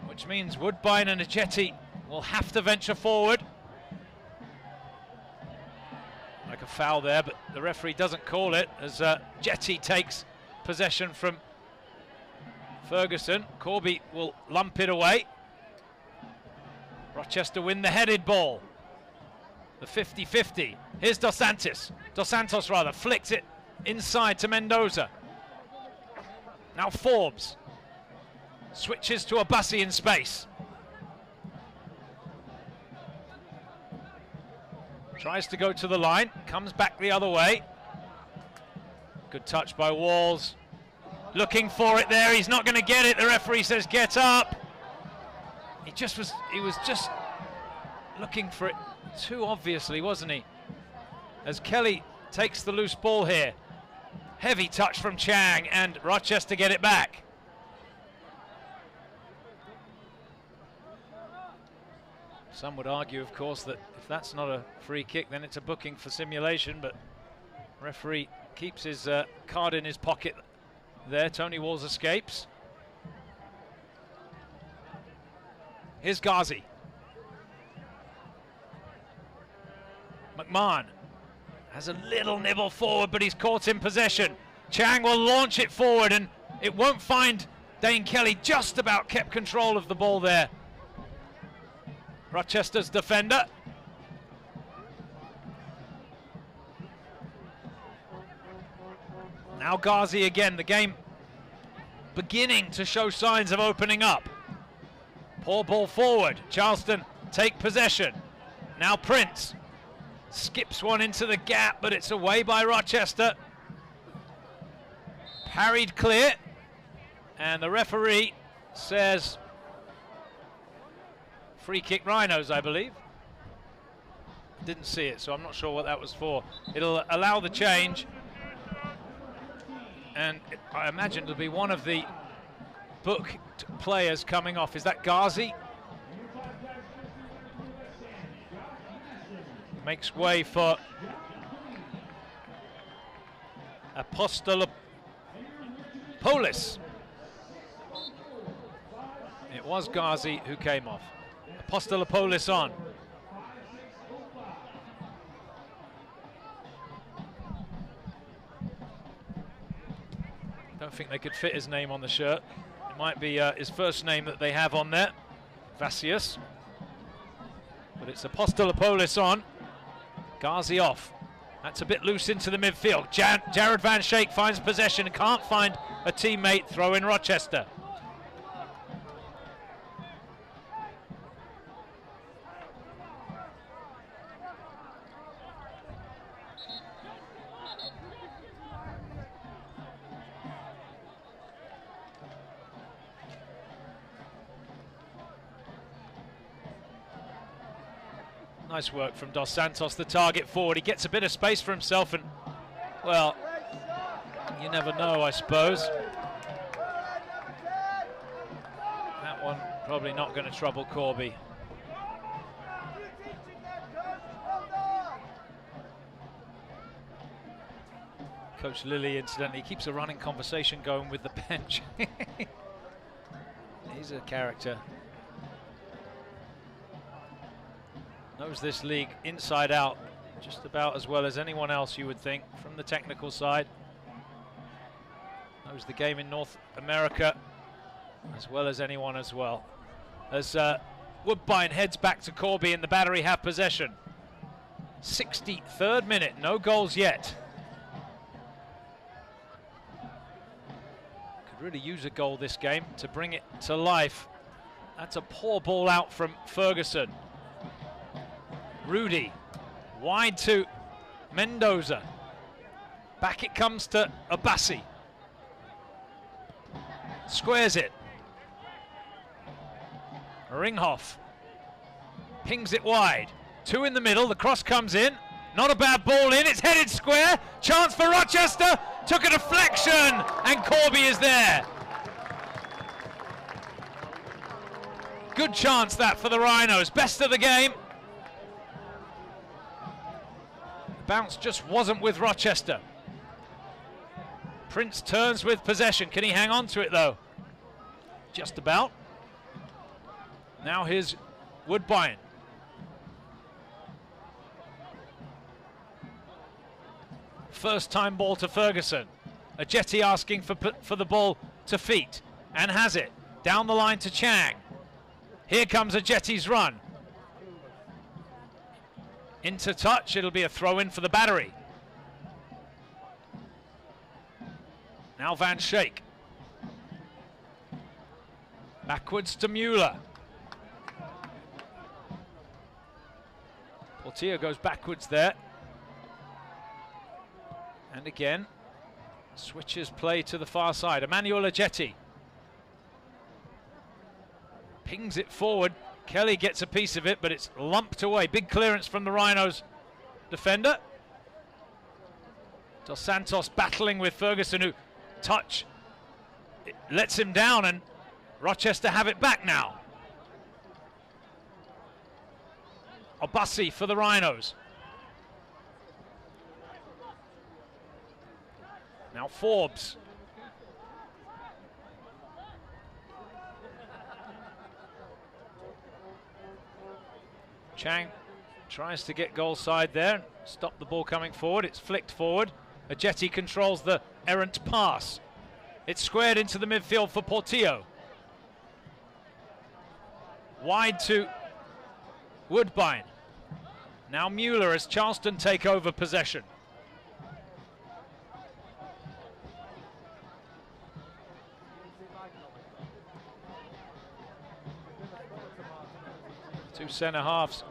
which means Woodbine and Ajeti will have to venture forward. Like a foul there, but the referee doesn't call it as Jetty takes possession from Ferguson. Corby will lump it away. Rochester win the headed ball. The 50-50. Here's Dos Santos, flicks it inside to Mendoza. Now Forbes switches to Abassi in space. Tries to go to the line, comes back the other way. Good touch by Walls. Looking for it there, he's not going to get it. The referee says get up. He was just looking for it too obviously, wasn't he? As Kelly takes the loose ball here. Heavy touch from Chang, and Rochester get it back. Some would argue, of course, that if that's not a free kick, then it's a booking for simulation, but referee keeps his card in his pocket there. Tony Walls escapes. Here's Ghazi. McMahon has a little nibble forward, but he's caught in possession. Chang will launch it forward, and it won't find Dane Kelly. Just about kept control of the ball there. Rochester's defender. Now Ghazi again, the game beginning to show signs of opening up. Poor ball forward, Charleston take possession. Now Prince skips one into the gap, but it's away by Rochester. Parried clear, and the referee says free kick Rhinos, I believe. Didn't see it, so I'm not sure what that was for. It'll allow the change, and I imagine it'll be one of the booked players coming off. Is that Ghazi? Makes way for Apostolopoulos. It was Ghazi who came off. Apostolopoulos on. Don't think they could fit his name on the shirt. It might be his first name that they have on there, Vasius. But it's Apostolopoulos on. Ghazi off. That's a bit loose into the midfield. Jared Van Schaik finds possession and can't find a teammate. Throw in Rochester. Nice work from Dos Santos, the target forward. He gets a bit of space for himself, and, well, you never know, I suppose. That one probably not going to trouble Corby. Coach Lilly, incidentally, keeps a running conversation going with the bench. He's a character. Knows this league inside out just about as well as anyone else, you would think, from the technical side. Knows the game in North America as well as anyone as well. As Woodbine heads back to Corby and the Battery have possession. 63rd minute, no goals yet. Could really use a goal this game to bring it to life. That's a poor ball out from Ferguson. Rudy, wide to Mendoza. Back it comes to Abassi. Squares it. Ringhoff pings it wide. Two in the middle, the cross comes in. Not a bad ball in, it's headed square. Chance for Rochester, took a deflection, and Corby is there. Good chance that for the Rhinos, best of the game. bounce just wasn't with Rochester. Prince turns with possession. Can he hang on to it though? Just about. Now here's Woodbine. First time ball to Ferguson. Ajeti asking for the ball to feet, and has it. Down the line to Chang. Here comes Ajeti's run. Into touch, it'll be a throw-in for the Battery. Now Van Schaik. Backwards to Mueller. Portillo goes backwards there. And again, switches play to the far side. Emmanuel Ajeti pings it forward. Kelly gets a piece of it, but it's lumped away. Big clearance from the Rhinos defender. Dos Santos battling with Ferguson, who touch. It lets him down, and Rochester have it back now. Obasi for the Rhinos. Now Forbes. Chang tries to get goal side there, stop the ball coming forward. It's flicked forward. Ajeti controls the errant pass. It's squared into the midfield for Portillo. Wide to Woodbine. Now Mueller as Charleston take over possession. Two centre halves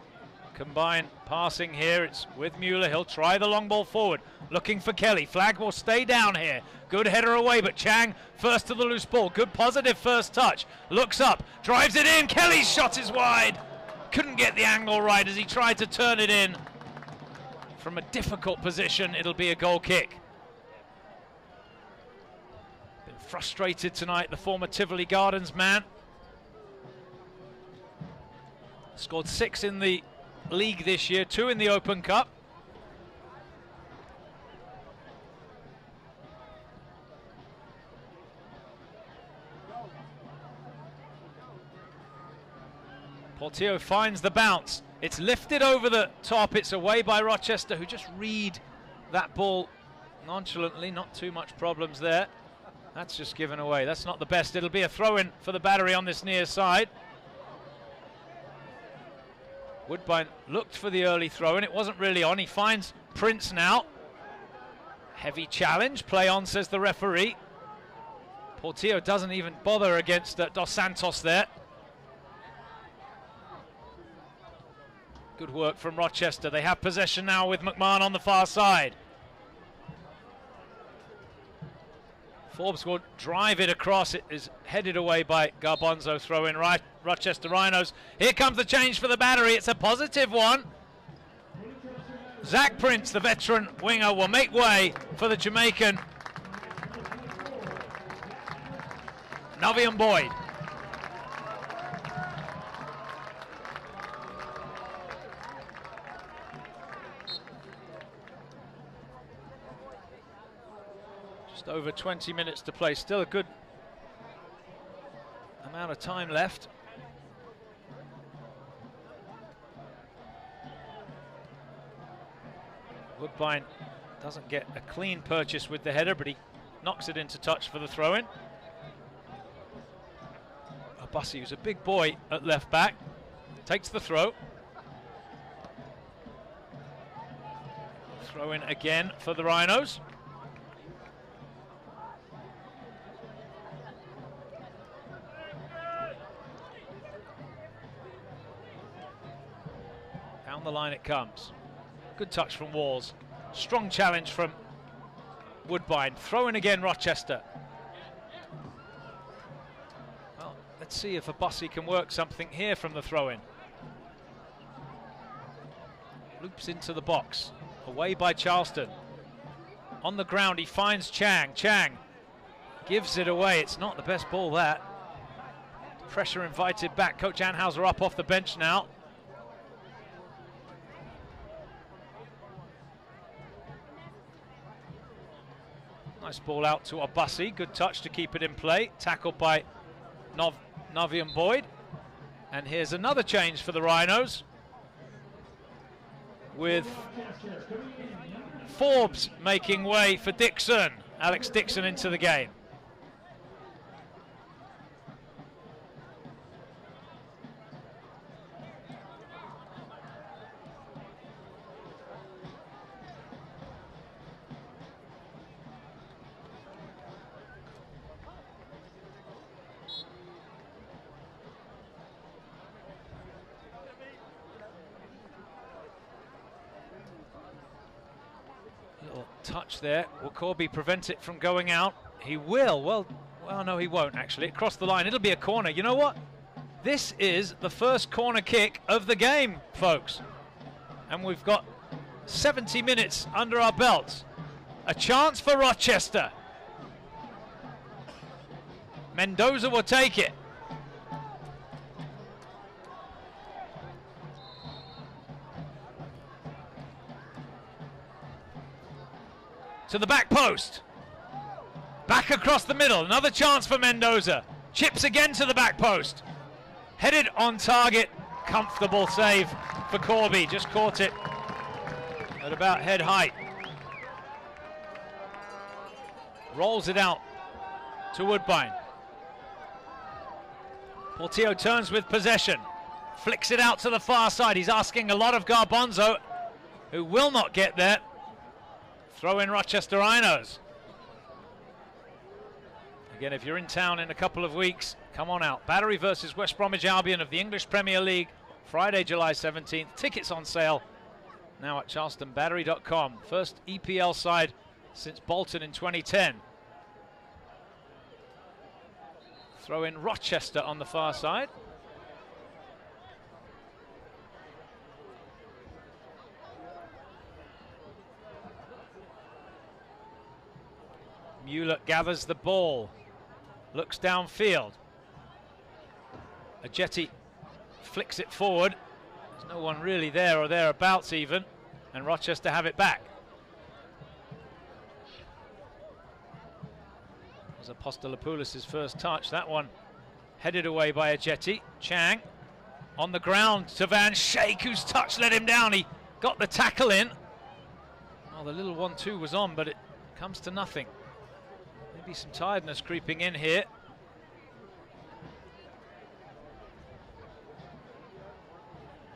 combine passing here. It's with Mueller. He'll try the long ball forward, looking for Kelly. Flag will stay down here. Good header away, but Chang first to the loose ball. Good positive first touch. Looks up, drives it in. Kelly's shot is wide. Couldn't get the angle right as he tried to turn it in. From a difficult position, it'll be a goal kick. Been frustrated tonight, the former Tivoli Gardens man. Scored 6 in the league this year, 2 in the Open Cup. Portillo finds the bounce. It's lifted over the top. It's away by Rochester, who just read that ball nonchalantly. Not too much problems there. That's just given away. That's not the best. It'll be a throw-in for the Battery on this near side. Woodbine looked for the early throw-in. It wasn't really on. He finds Prince now. Heavy challenge. Play on, says the referee. Portillo doesn't even bother against Dos Santos there. Good work from Rochester. They have possession now with McMahon on the far side. Forbes will drive it across. It is headed away by Garbanzo. Throw in right. Rochester Rhinos. Here comes the change for the Battery. It's a positive one. Zach Prince, the veteran winger, will make way for the Jamaican Navian Boyd. Just over 20 minutes to play. Still a good amount of time left. Woodbine doesn't get a clean purchase with the header, but he knocks it into touch for the throw-in. Obasi, who's a big boy at left back, takes the throw. Throw-in again for the Rhinos. Down the line it comes. Good touch from Walls. Strong challenge from Woodbine. Throw in again, Rochester. Well, let's see if Obasi can work something here from the throw-in. Loops into the box. Away by Charleston. On the ground, he finds Chang. Chang gives it away. It's not the best ball, that. Pressure invited back. Coach Anhauser up off the bench now. Nice ball out to Abassi. Good touch to keep it in play. Tackled by Navian Boyd. And here's another change for the Rhinos, with Forbes making way for Dixon. Alex Dixon into the game. Touch there. Will Corby prevent it from going out? He will. Well, no, he won't actually. It crossed the line. It'll be a corner. You know what? This is the first corner kick of the game, folks. And we've got 70 minutes under our belts. A chance for Rochester. Mendoza will take it. To the back post. Back across the middle. Another chance for Mendoza. Chips again to the back post. Headed on target. Comfortable save for Corby. Just caught it at about head height. Rolls it out to Woodbine. Portillo turns with possession. Flicks it out to the far side. He's asking a lot of Garbanzo, who will not get there. Throw in Rochester Rhinos. Again, if you're in town in a couple of weeks, come on out. Battery versus West Bromwich Albion of the English Premier League, Friday, July 17th. Tickets on sale now at charlestonbattery.com. First EPL side since Bolton in 2010. Throw in Rochester on the far side. Mueller gathers the ball, looks downfield. Ajeti flicks it forward. There's no one really there or thereabouts even, and Rochester have it back. It was Apostolopoulos' first touch. That one headed away by Ajeti. Chang on the ground to Van Schaik, whose touch let him down. He got the tackle in. Well, the little 1-2 was on, but it comes to nothing. Maybe some tiredness creeping in here.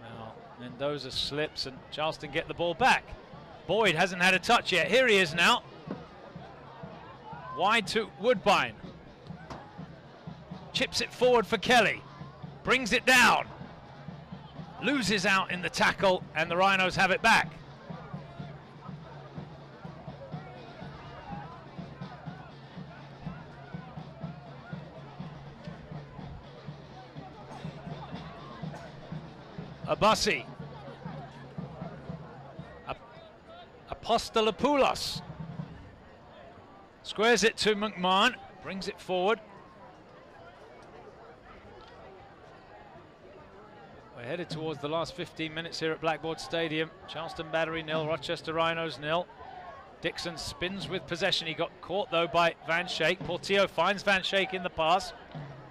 Well, Mendoza slips and Charleston get the ball back. Boyd hasn't had a touch yet. Here he is now. Wide to Woodbine. Chips it forward for Kelly. Brings it down. Loses out in the tackle, and the Rhinos have it back. Abassi. Apostolopoulos. Squares it to McMahon. Brings it forward. We're headed towards the last 15 minutes here at Blackboard Stadium. Charleston Battery 0, Rochester Rhinos 0. Dixon spins with possession. He got caught though by Van Schaik. Portillo finds Van Schaik in the pass.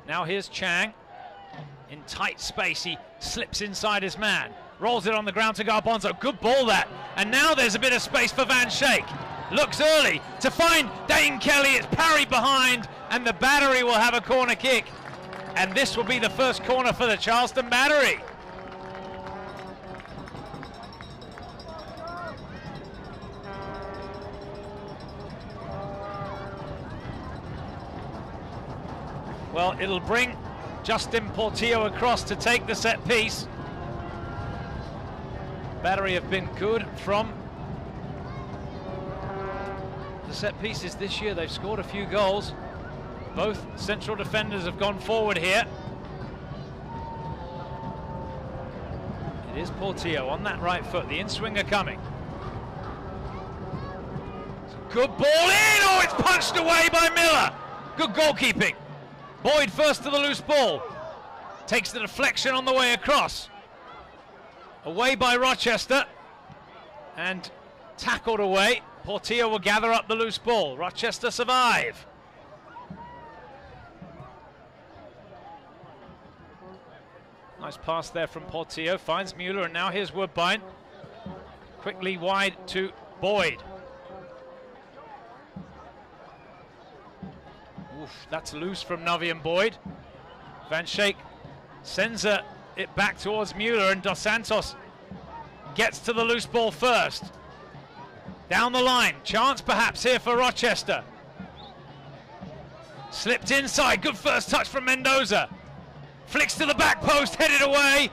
Now here's Chang. In tight space, he slips inside his man. Rolls it on the ground to Garbanzo. Good ball that. And now there's a bit of space for Van Schaik. Looks early to find Dane Kelly. It's parried behind, and the Battery will have a corner kick. And this will be the first corner for the Charleston Battery. Well, it'll bring Justin Portillo across to take the set piece. Battery have been good from the set pieces this year. They've scored a few goals. Both central defenders have gone forward here. It is Portillo on that right foot. The in-swinger coming. Good ball in! Oh, it's punched away by Miller. Good goalkeeping. Boyd first to the loose ball. Takes the deflection on the way across. Away by Rochester. And tackled away Portillo will gather up the loose ball. Rochester survive. Nice pass there from Portillo, finds Mueller, and now here's Woodbine. Quickly wide to Boyd. Oof, that's loose from Navi and Boyd. Van Schaik sends it back towards Mueller, and Dos Santos gets to the loose ball first. Down the line, chance perhaps here for Rochester. Slipped inside, good first touch from Mendoza. Flicks to the back post, headed away.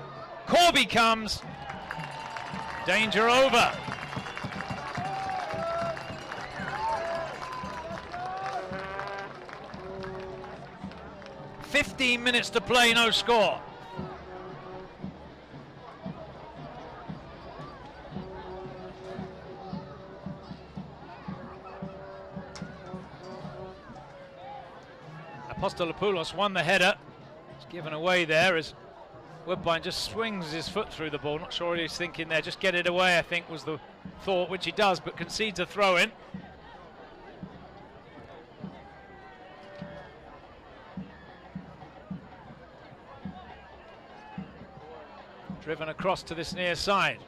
Corby comes. Danger over. "15 minutes to play, no score." Apostolopoulos won the header. It's given away there as Woodbine just swings his foot through the ball. Not sure what he's thinking there. Just get it away, I think, was the thought, which he does, but concedes a throw-in. Driven across to this near side.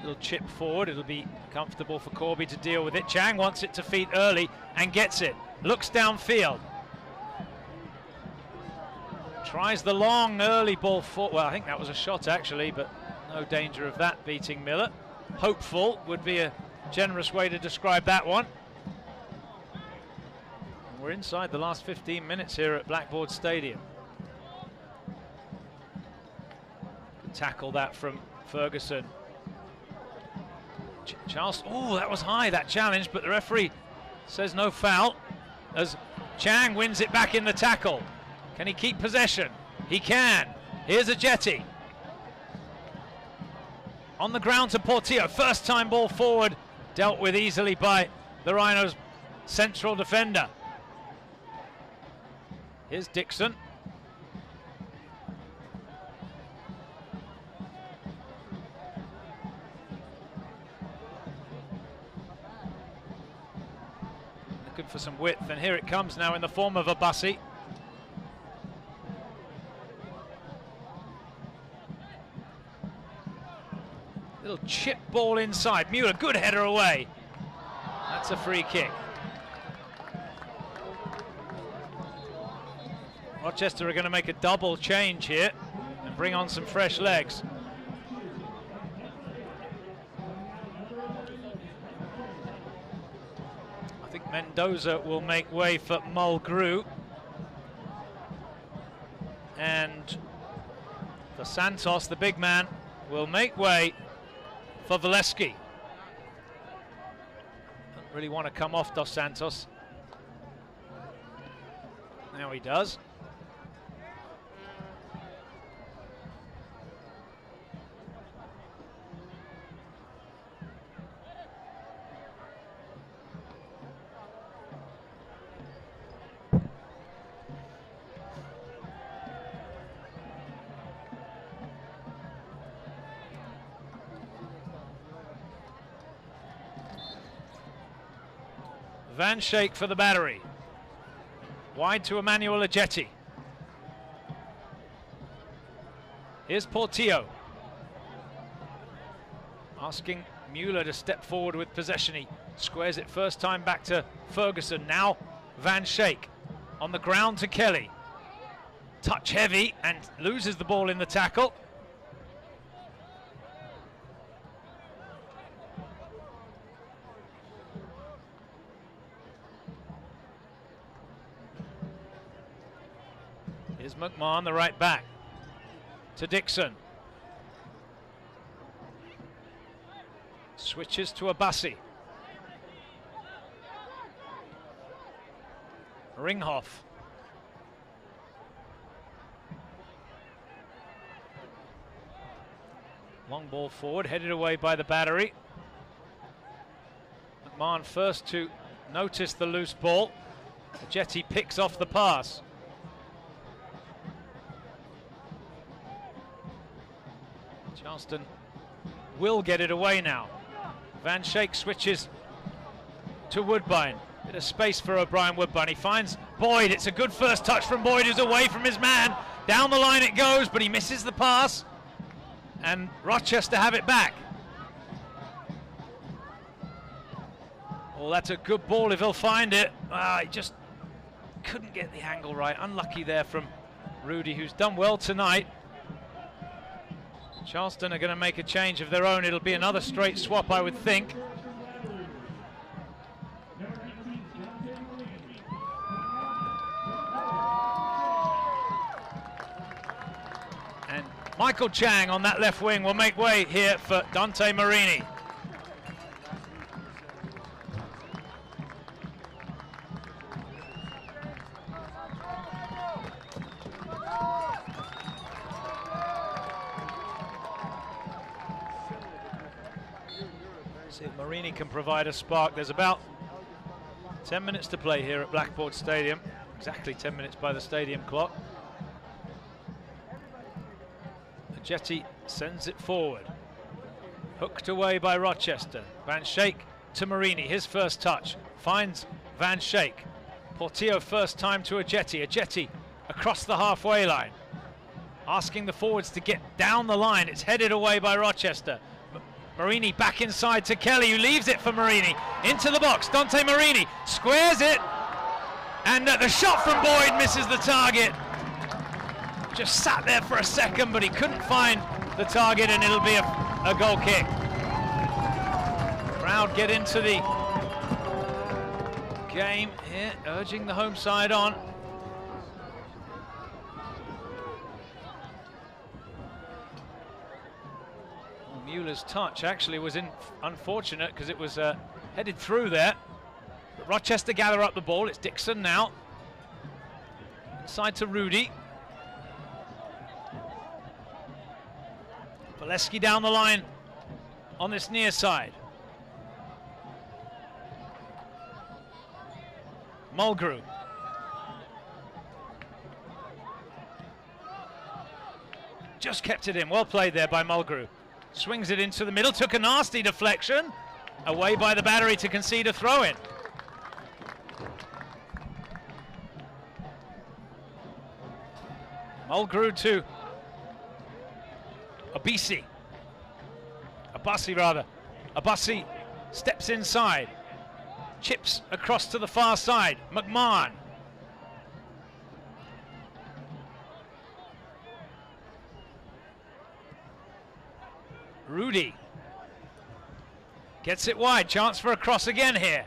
Little chip forward, it'll be comfortable for Corby to deal with it. Chang wants it to feet early and gets it. Looks downfield. Tries the long early ball for, well, I think that was a shot actually, but no danger of that beating Miller. Hopeful would be a generous way to describe that one. We're inside the last 15 minutes here at Blackboard Stadium. Tackle that from Ferguson. Charleston, oh, that was high, that challenge, but the referee says no foul as Chang wins it back in the tackle. Can he keep possession? He can. Here's a Jetty. On the ground to Portillo. First time ball forward, dealt with easily by the Rhinos' central defender. Here's Dixon. Looking for some width, and here it comes now in the form of a Bussey. Little chip ball inside. Mueller, good header away. That's a free kick. Rochester are going to make a double change here and bring on some fresh legs. I think Mendoza will make way for Mulgrew. And Dos Santos, the big man, will make way for Valesky. Don't really want to come off Dos Santos. Now he does. Van Schaik for the Battery. Wide to Emmanuel Ajeti. Here's Portillo. Asking Mueller to step forward with possession. He squares it first time back to Ferguson. Now Van Schaik on the ground to Kelly. Touch heavy and loses the ball in the tackle. Here's McMahon, the right back, to Dixon. Switches to Abassi. Ringhoff. Long ball forward, headed away by the Battery. McMahon first to notice the loose ball. Jetty picks off the pass. Charleston will get it away now. Van Schaik switches to Woodbine. Bit of space for O'Brien Woodbine. He finds Boyd. It's a good first touch from Boyd, who's away from his man. Down the line it goes, but he misses the pass. And Rochester have it back. Oh, that's a good ball if he'll find it. He just couldn't get the angle right. Unlucky there from Rudy, who's done well tonight. Charleston are going to make a change of their own. It'll be another straight swap, I would think. And Michael Chang on that left wing will make way here for Dante Marini. See if Marini can provide a spark. There's about 10 minutes to play here at Blackboard Stadium. Exactly 10 minutes by the stadium clock. Jetty sends it forward. Hooked away by Rochester. Van Schaik to Marini. His first touch. Finds Van Schaik. Portillo first time to Jetty. Jetty across the halfway line. Asking the forwards to get down the line. It's headed away by Rochester. Marini back inside to Kelly, who leaves it for Marini. Into the box, Dante Marini squares it. And the shot from Boyd misses the target. Just sat there for a second, but he couldn't find the target, and it'll be a goal kick. Crowd get into the game here, urging the home side on. Mueller's touch actually was unfortunate because it was headed through there. But Rochester gather up the ball. It's Dixon now. Inside to Rudy. Valesky down the line on this near side. Mulgrew. Just kept it in. Well played there by Mulgrew. Swings it into the middle, took a nasty deflection. Away by the battery to concede a throw-in. Mulgrew to Abassi rather. Abassi steps inside. Chips across to the far side. McMahon. Rudy gets it wide, chance for a cross again here.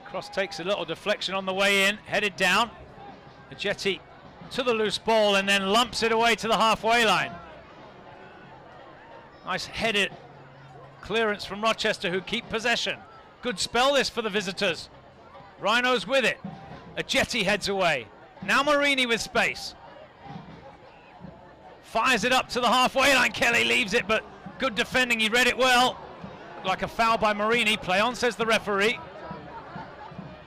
Cross takes a little deflection on the way in, headed down. Jetty to the loose ball and then lumps it away to the halfway line. Nice headed clearance from Rochester, who keep possession. Good spell this for the visitors. Rhinos with it. Jetty heads away. Now Marini with space. Fires it up to the halfway line. Kelly leaves it, but good defending. He read it well. Like a foul by Marini. Play on, says the referee.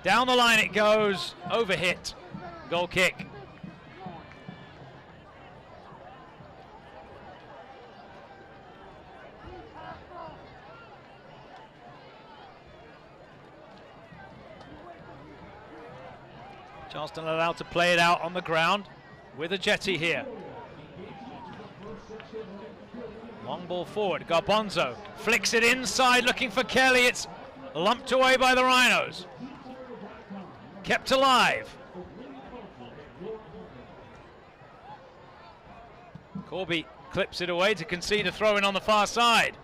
Down the line it goes. Over hit. Goal kick. Charleston allowed to play it out on the ground with a Jetty here. Long ball forward, Garbonzo flicks it inside looking for Kelly. It's lumped away by the Rhinos. Kept alive. Corby clips it away to concede a throw-in on the far side.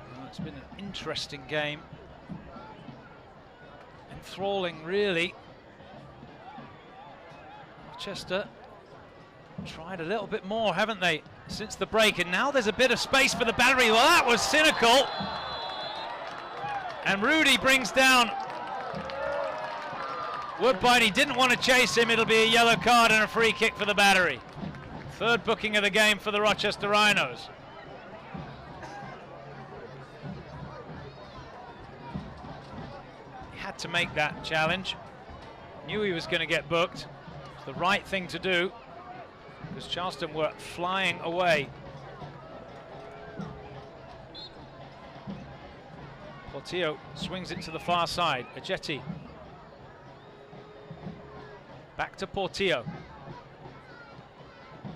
Well, it's been an interesting game. Enthralling, really. Rochester tried a little bit more, haven't they, since the break, and now there's a bit of space for the battery. Well, that was cynical. And Rudy brings down Woodbine, he didn't want to chase him. It'll be a yellow card and a free kick for the Battery. Third booking of the game for the Rochester Rhinos. He had to make that challenge. Knew he was going to get booked. It's the right thing to do, because Charleston were flying away. Portillo swings it to the far side. Ajeti. Back to Portillo.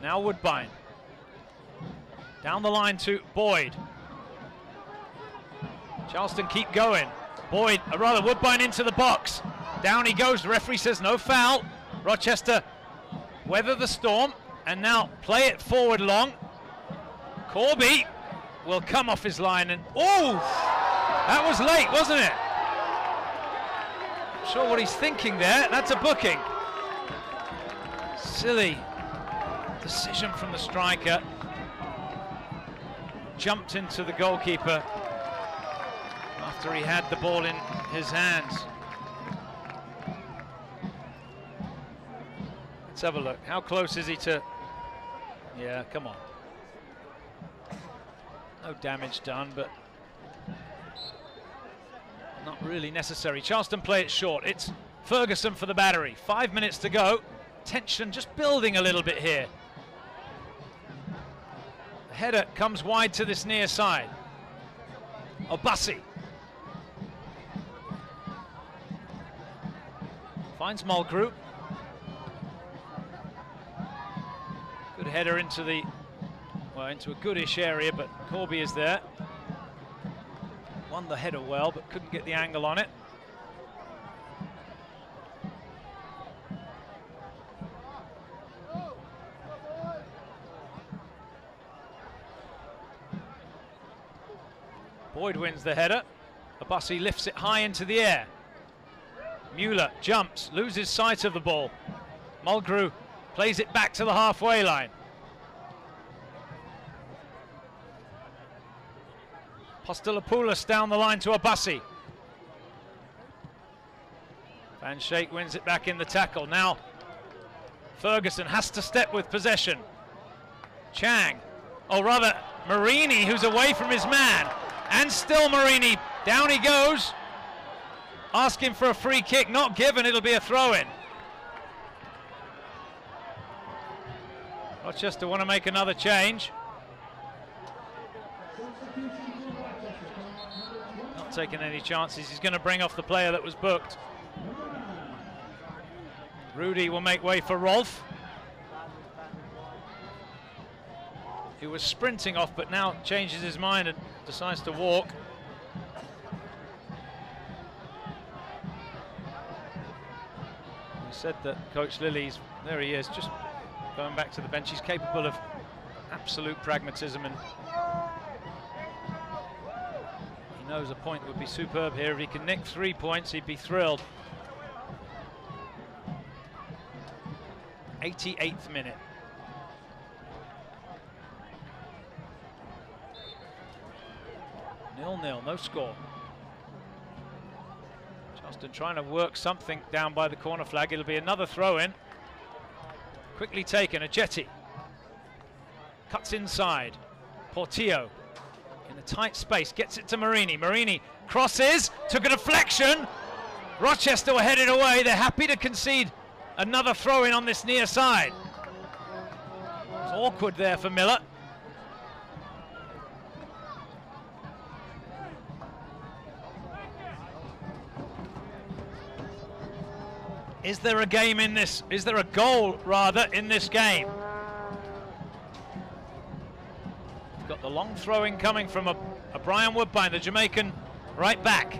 Now Woodbine. Down the line to Boyd. Charleston keep going. Boyd, or rather Woodbine into the box. Down he goes. The referee says no foul. Rochester weather the storm and now play it forward long. Corby will come off his line and oh, that was late, wasn't it? Not sure what he's thinking there. That's a booking. Silly decision from the striker. Jumped into the goalkeeper after he had the ball in his hands. Let's have a look. How close is he to... Yeah, come on. No damage done, but not really necessary. Charleston play it short. It's Ferguson for the Battery. 5 minutes to go. Tension just building a little bit here. The header comes wide to this near side. Obasi finds Mulgrew. Good header into the, well, into a goodish area, but Corby is there. Won the header well, but couldn't get the angle on it. Boyd wins the header. Abassi lifts it high into the air. Mueller jumps, loses sight of the ball. Mulgrew plays it back to the halfway line. Postolopoulos down the line to Abassi. Van Schaik wins it back in the tackle. Now Ferguson has to step with possession. Chang, or rather Marini, who's away from his man. And still Marini, down he goes. Asking for a free kick, not given, it'll be a throw-in. Rochester want to make another change. Not taking any chances, he's going to bring off the player that was booked. Rudy will make way for Rolf. He was sprinting off, but now changes his mind and decides to walk. We said that Coach Lilly's, there he is, just going back to the bench. He's capable of absolute pragmatism, and he knows a point would be superb here. If he can nick 3 points, he'd be thrilled. 88th minute. Nil-nil, no score. Charleston trying to work something down by the corner flag. It'll be another throw-in. Quickly taken, Ajeti. Cuts inside. Portillo in a tight space, gets it to Marini. Marini crosses, took a deflection. Rochester were headed away. They're happy to concede another throw-in on this near side. It's awkward there for Miller. Is there a game in this? Is there a goal, rather, in this game? We've got the long throwing coming from a Brian Woodbine, the Jamaican right back.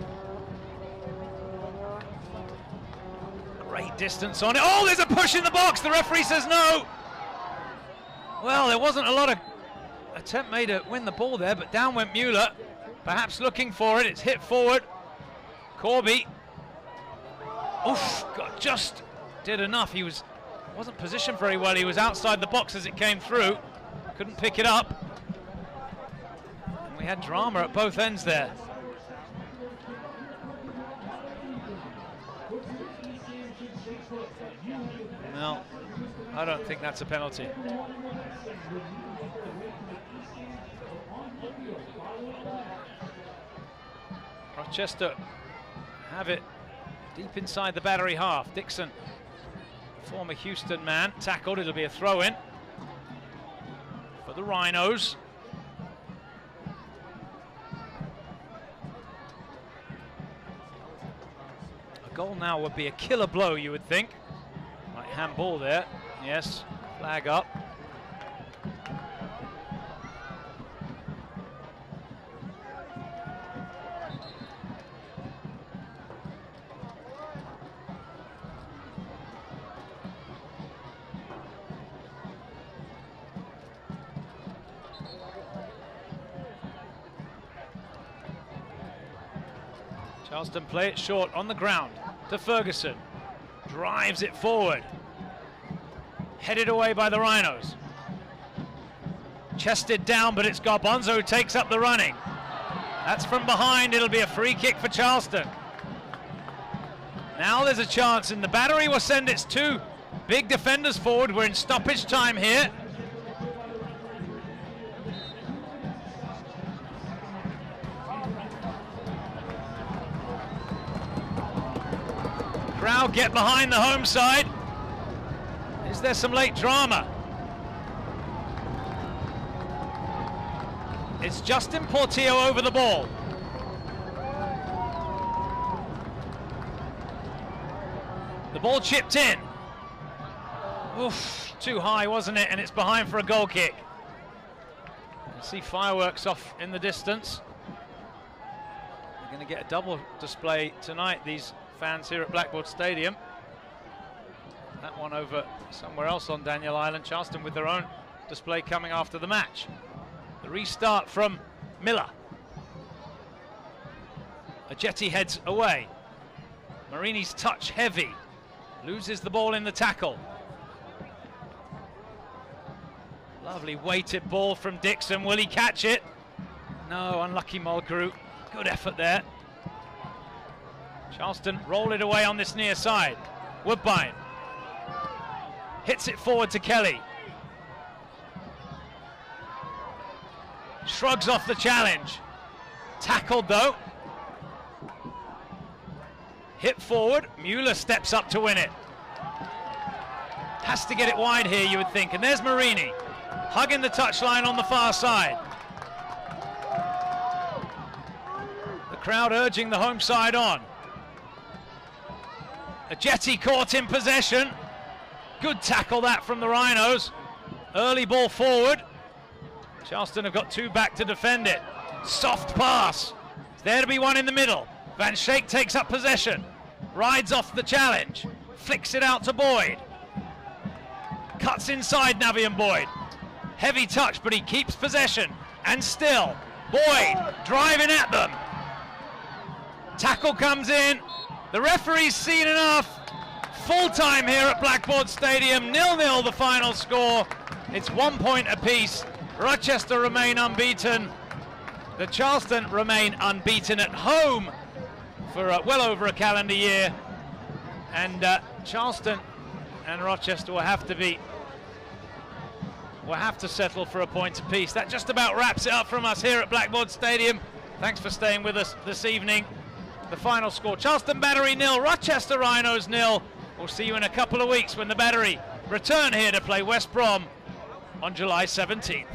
Great distance on it. Oh, there's a push in the box. The referee says no. Well, there wasn't a lot of attempt made to win the ball there, but down went Mueller, perhaps looking for it. It's hit forward. Corby. Oof, God, just did enough. He wasn't positioned very well. He was outside the box as it came through. Couldn't pick it up. And we had drama at both ends there. No, I don't think that's a penalty. Rochester have it deep inside the Battery half. Dixon, former Houston man, tackled. It'll be a throw-in for the Rhinos. A goal now would be a killer blow, you would think. Like handball there. Yes, flag up. Charleston play it short on the ground to Ferguson. Drives it forward. Headed away by the Rhinos. Chested down, but it's Garbanzo who takes up the running. That's from behind. It'll be a free kick for Charleston. Now there's a chance, and the Battery will send its two big defenders forward. We're in stoppage time here. Crowd get behind the home side. Is there some late drama? It's Justin Portillo over the ball. The ball chipped in. Oof, too high, wasn't it? And it's behind for a goal kick. You can see fireworks off in the distance. They're going to get a double display tonight, these fans here at Blackboard Stadium. That one over somewhere else on Daniel Island. Charleston with their own display coming after the match. The restart from Miller. Ajeti heads away. Marini's touch heavy. Loses the ball in the tackle. Lovely weighted ball from Dixon. Will he catch it? No, unlucky Mulgrew. Good effort there. Charleston roll it away on this near side. Woodbine hits it forward to Kelly. Shrugs off the challenge. Tackled though. Hit forward. Mueller steps up to win it. Has to get it wide here, you would think. And there's Marini hugging the touchline on the far side. The crowd urging the home side on. Ajeti caught in possession. Good tackle that from the Rhinos. Early ball forward. Charleston have got two back to defend it. Soft pass. It's there to be one in the middle. Van Schaik takes up possession. Rides off the challenge. Flicks it out to Boyd. Cuts inside Navian Boyd. Heavy touch, but he keeps possession. And still, Boyd driving at them. Tackle comes in. The referee's seen enough. Full time here at Blackboard Stadium. 0-0 the final score. It's 1 point apiece. Rochester remain unbeaten. The Charleston remain unbeaten at home for well over a calendar year. And Charleston and Rochester will have to settle for a point apiece. That just about wraps it up from us here at Blackboard Stadium. Thanks for staying with us this evening. The final score, Charleston Battery 0, Rochester Rhinos 0. We'll see you in a couple of weeks when the Battery return here to play West Brom on July 17th.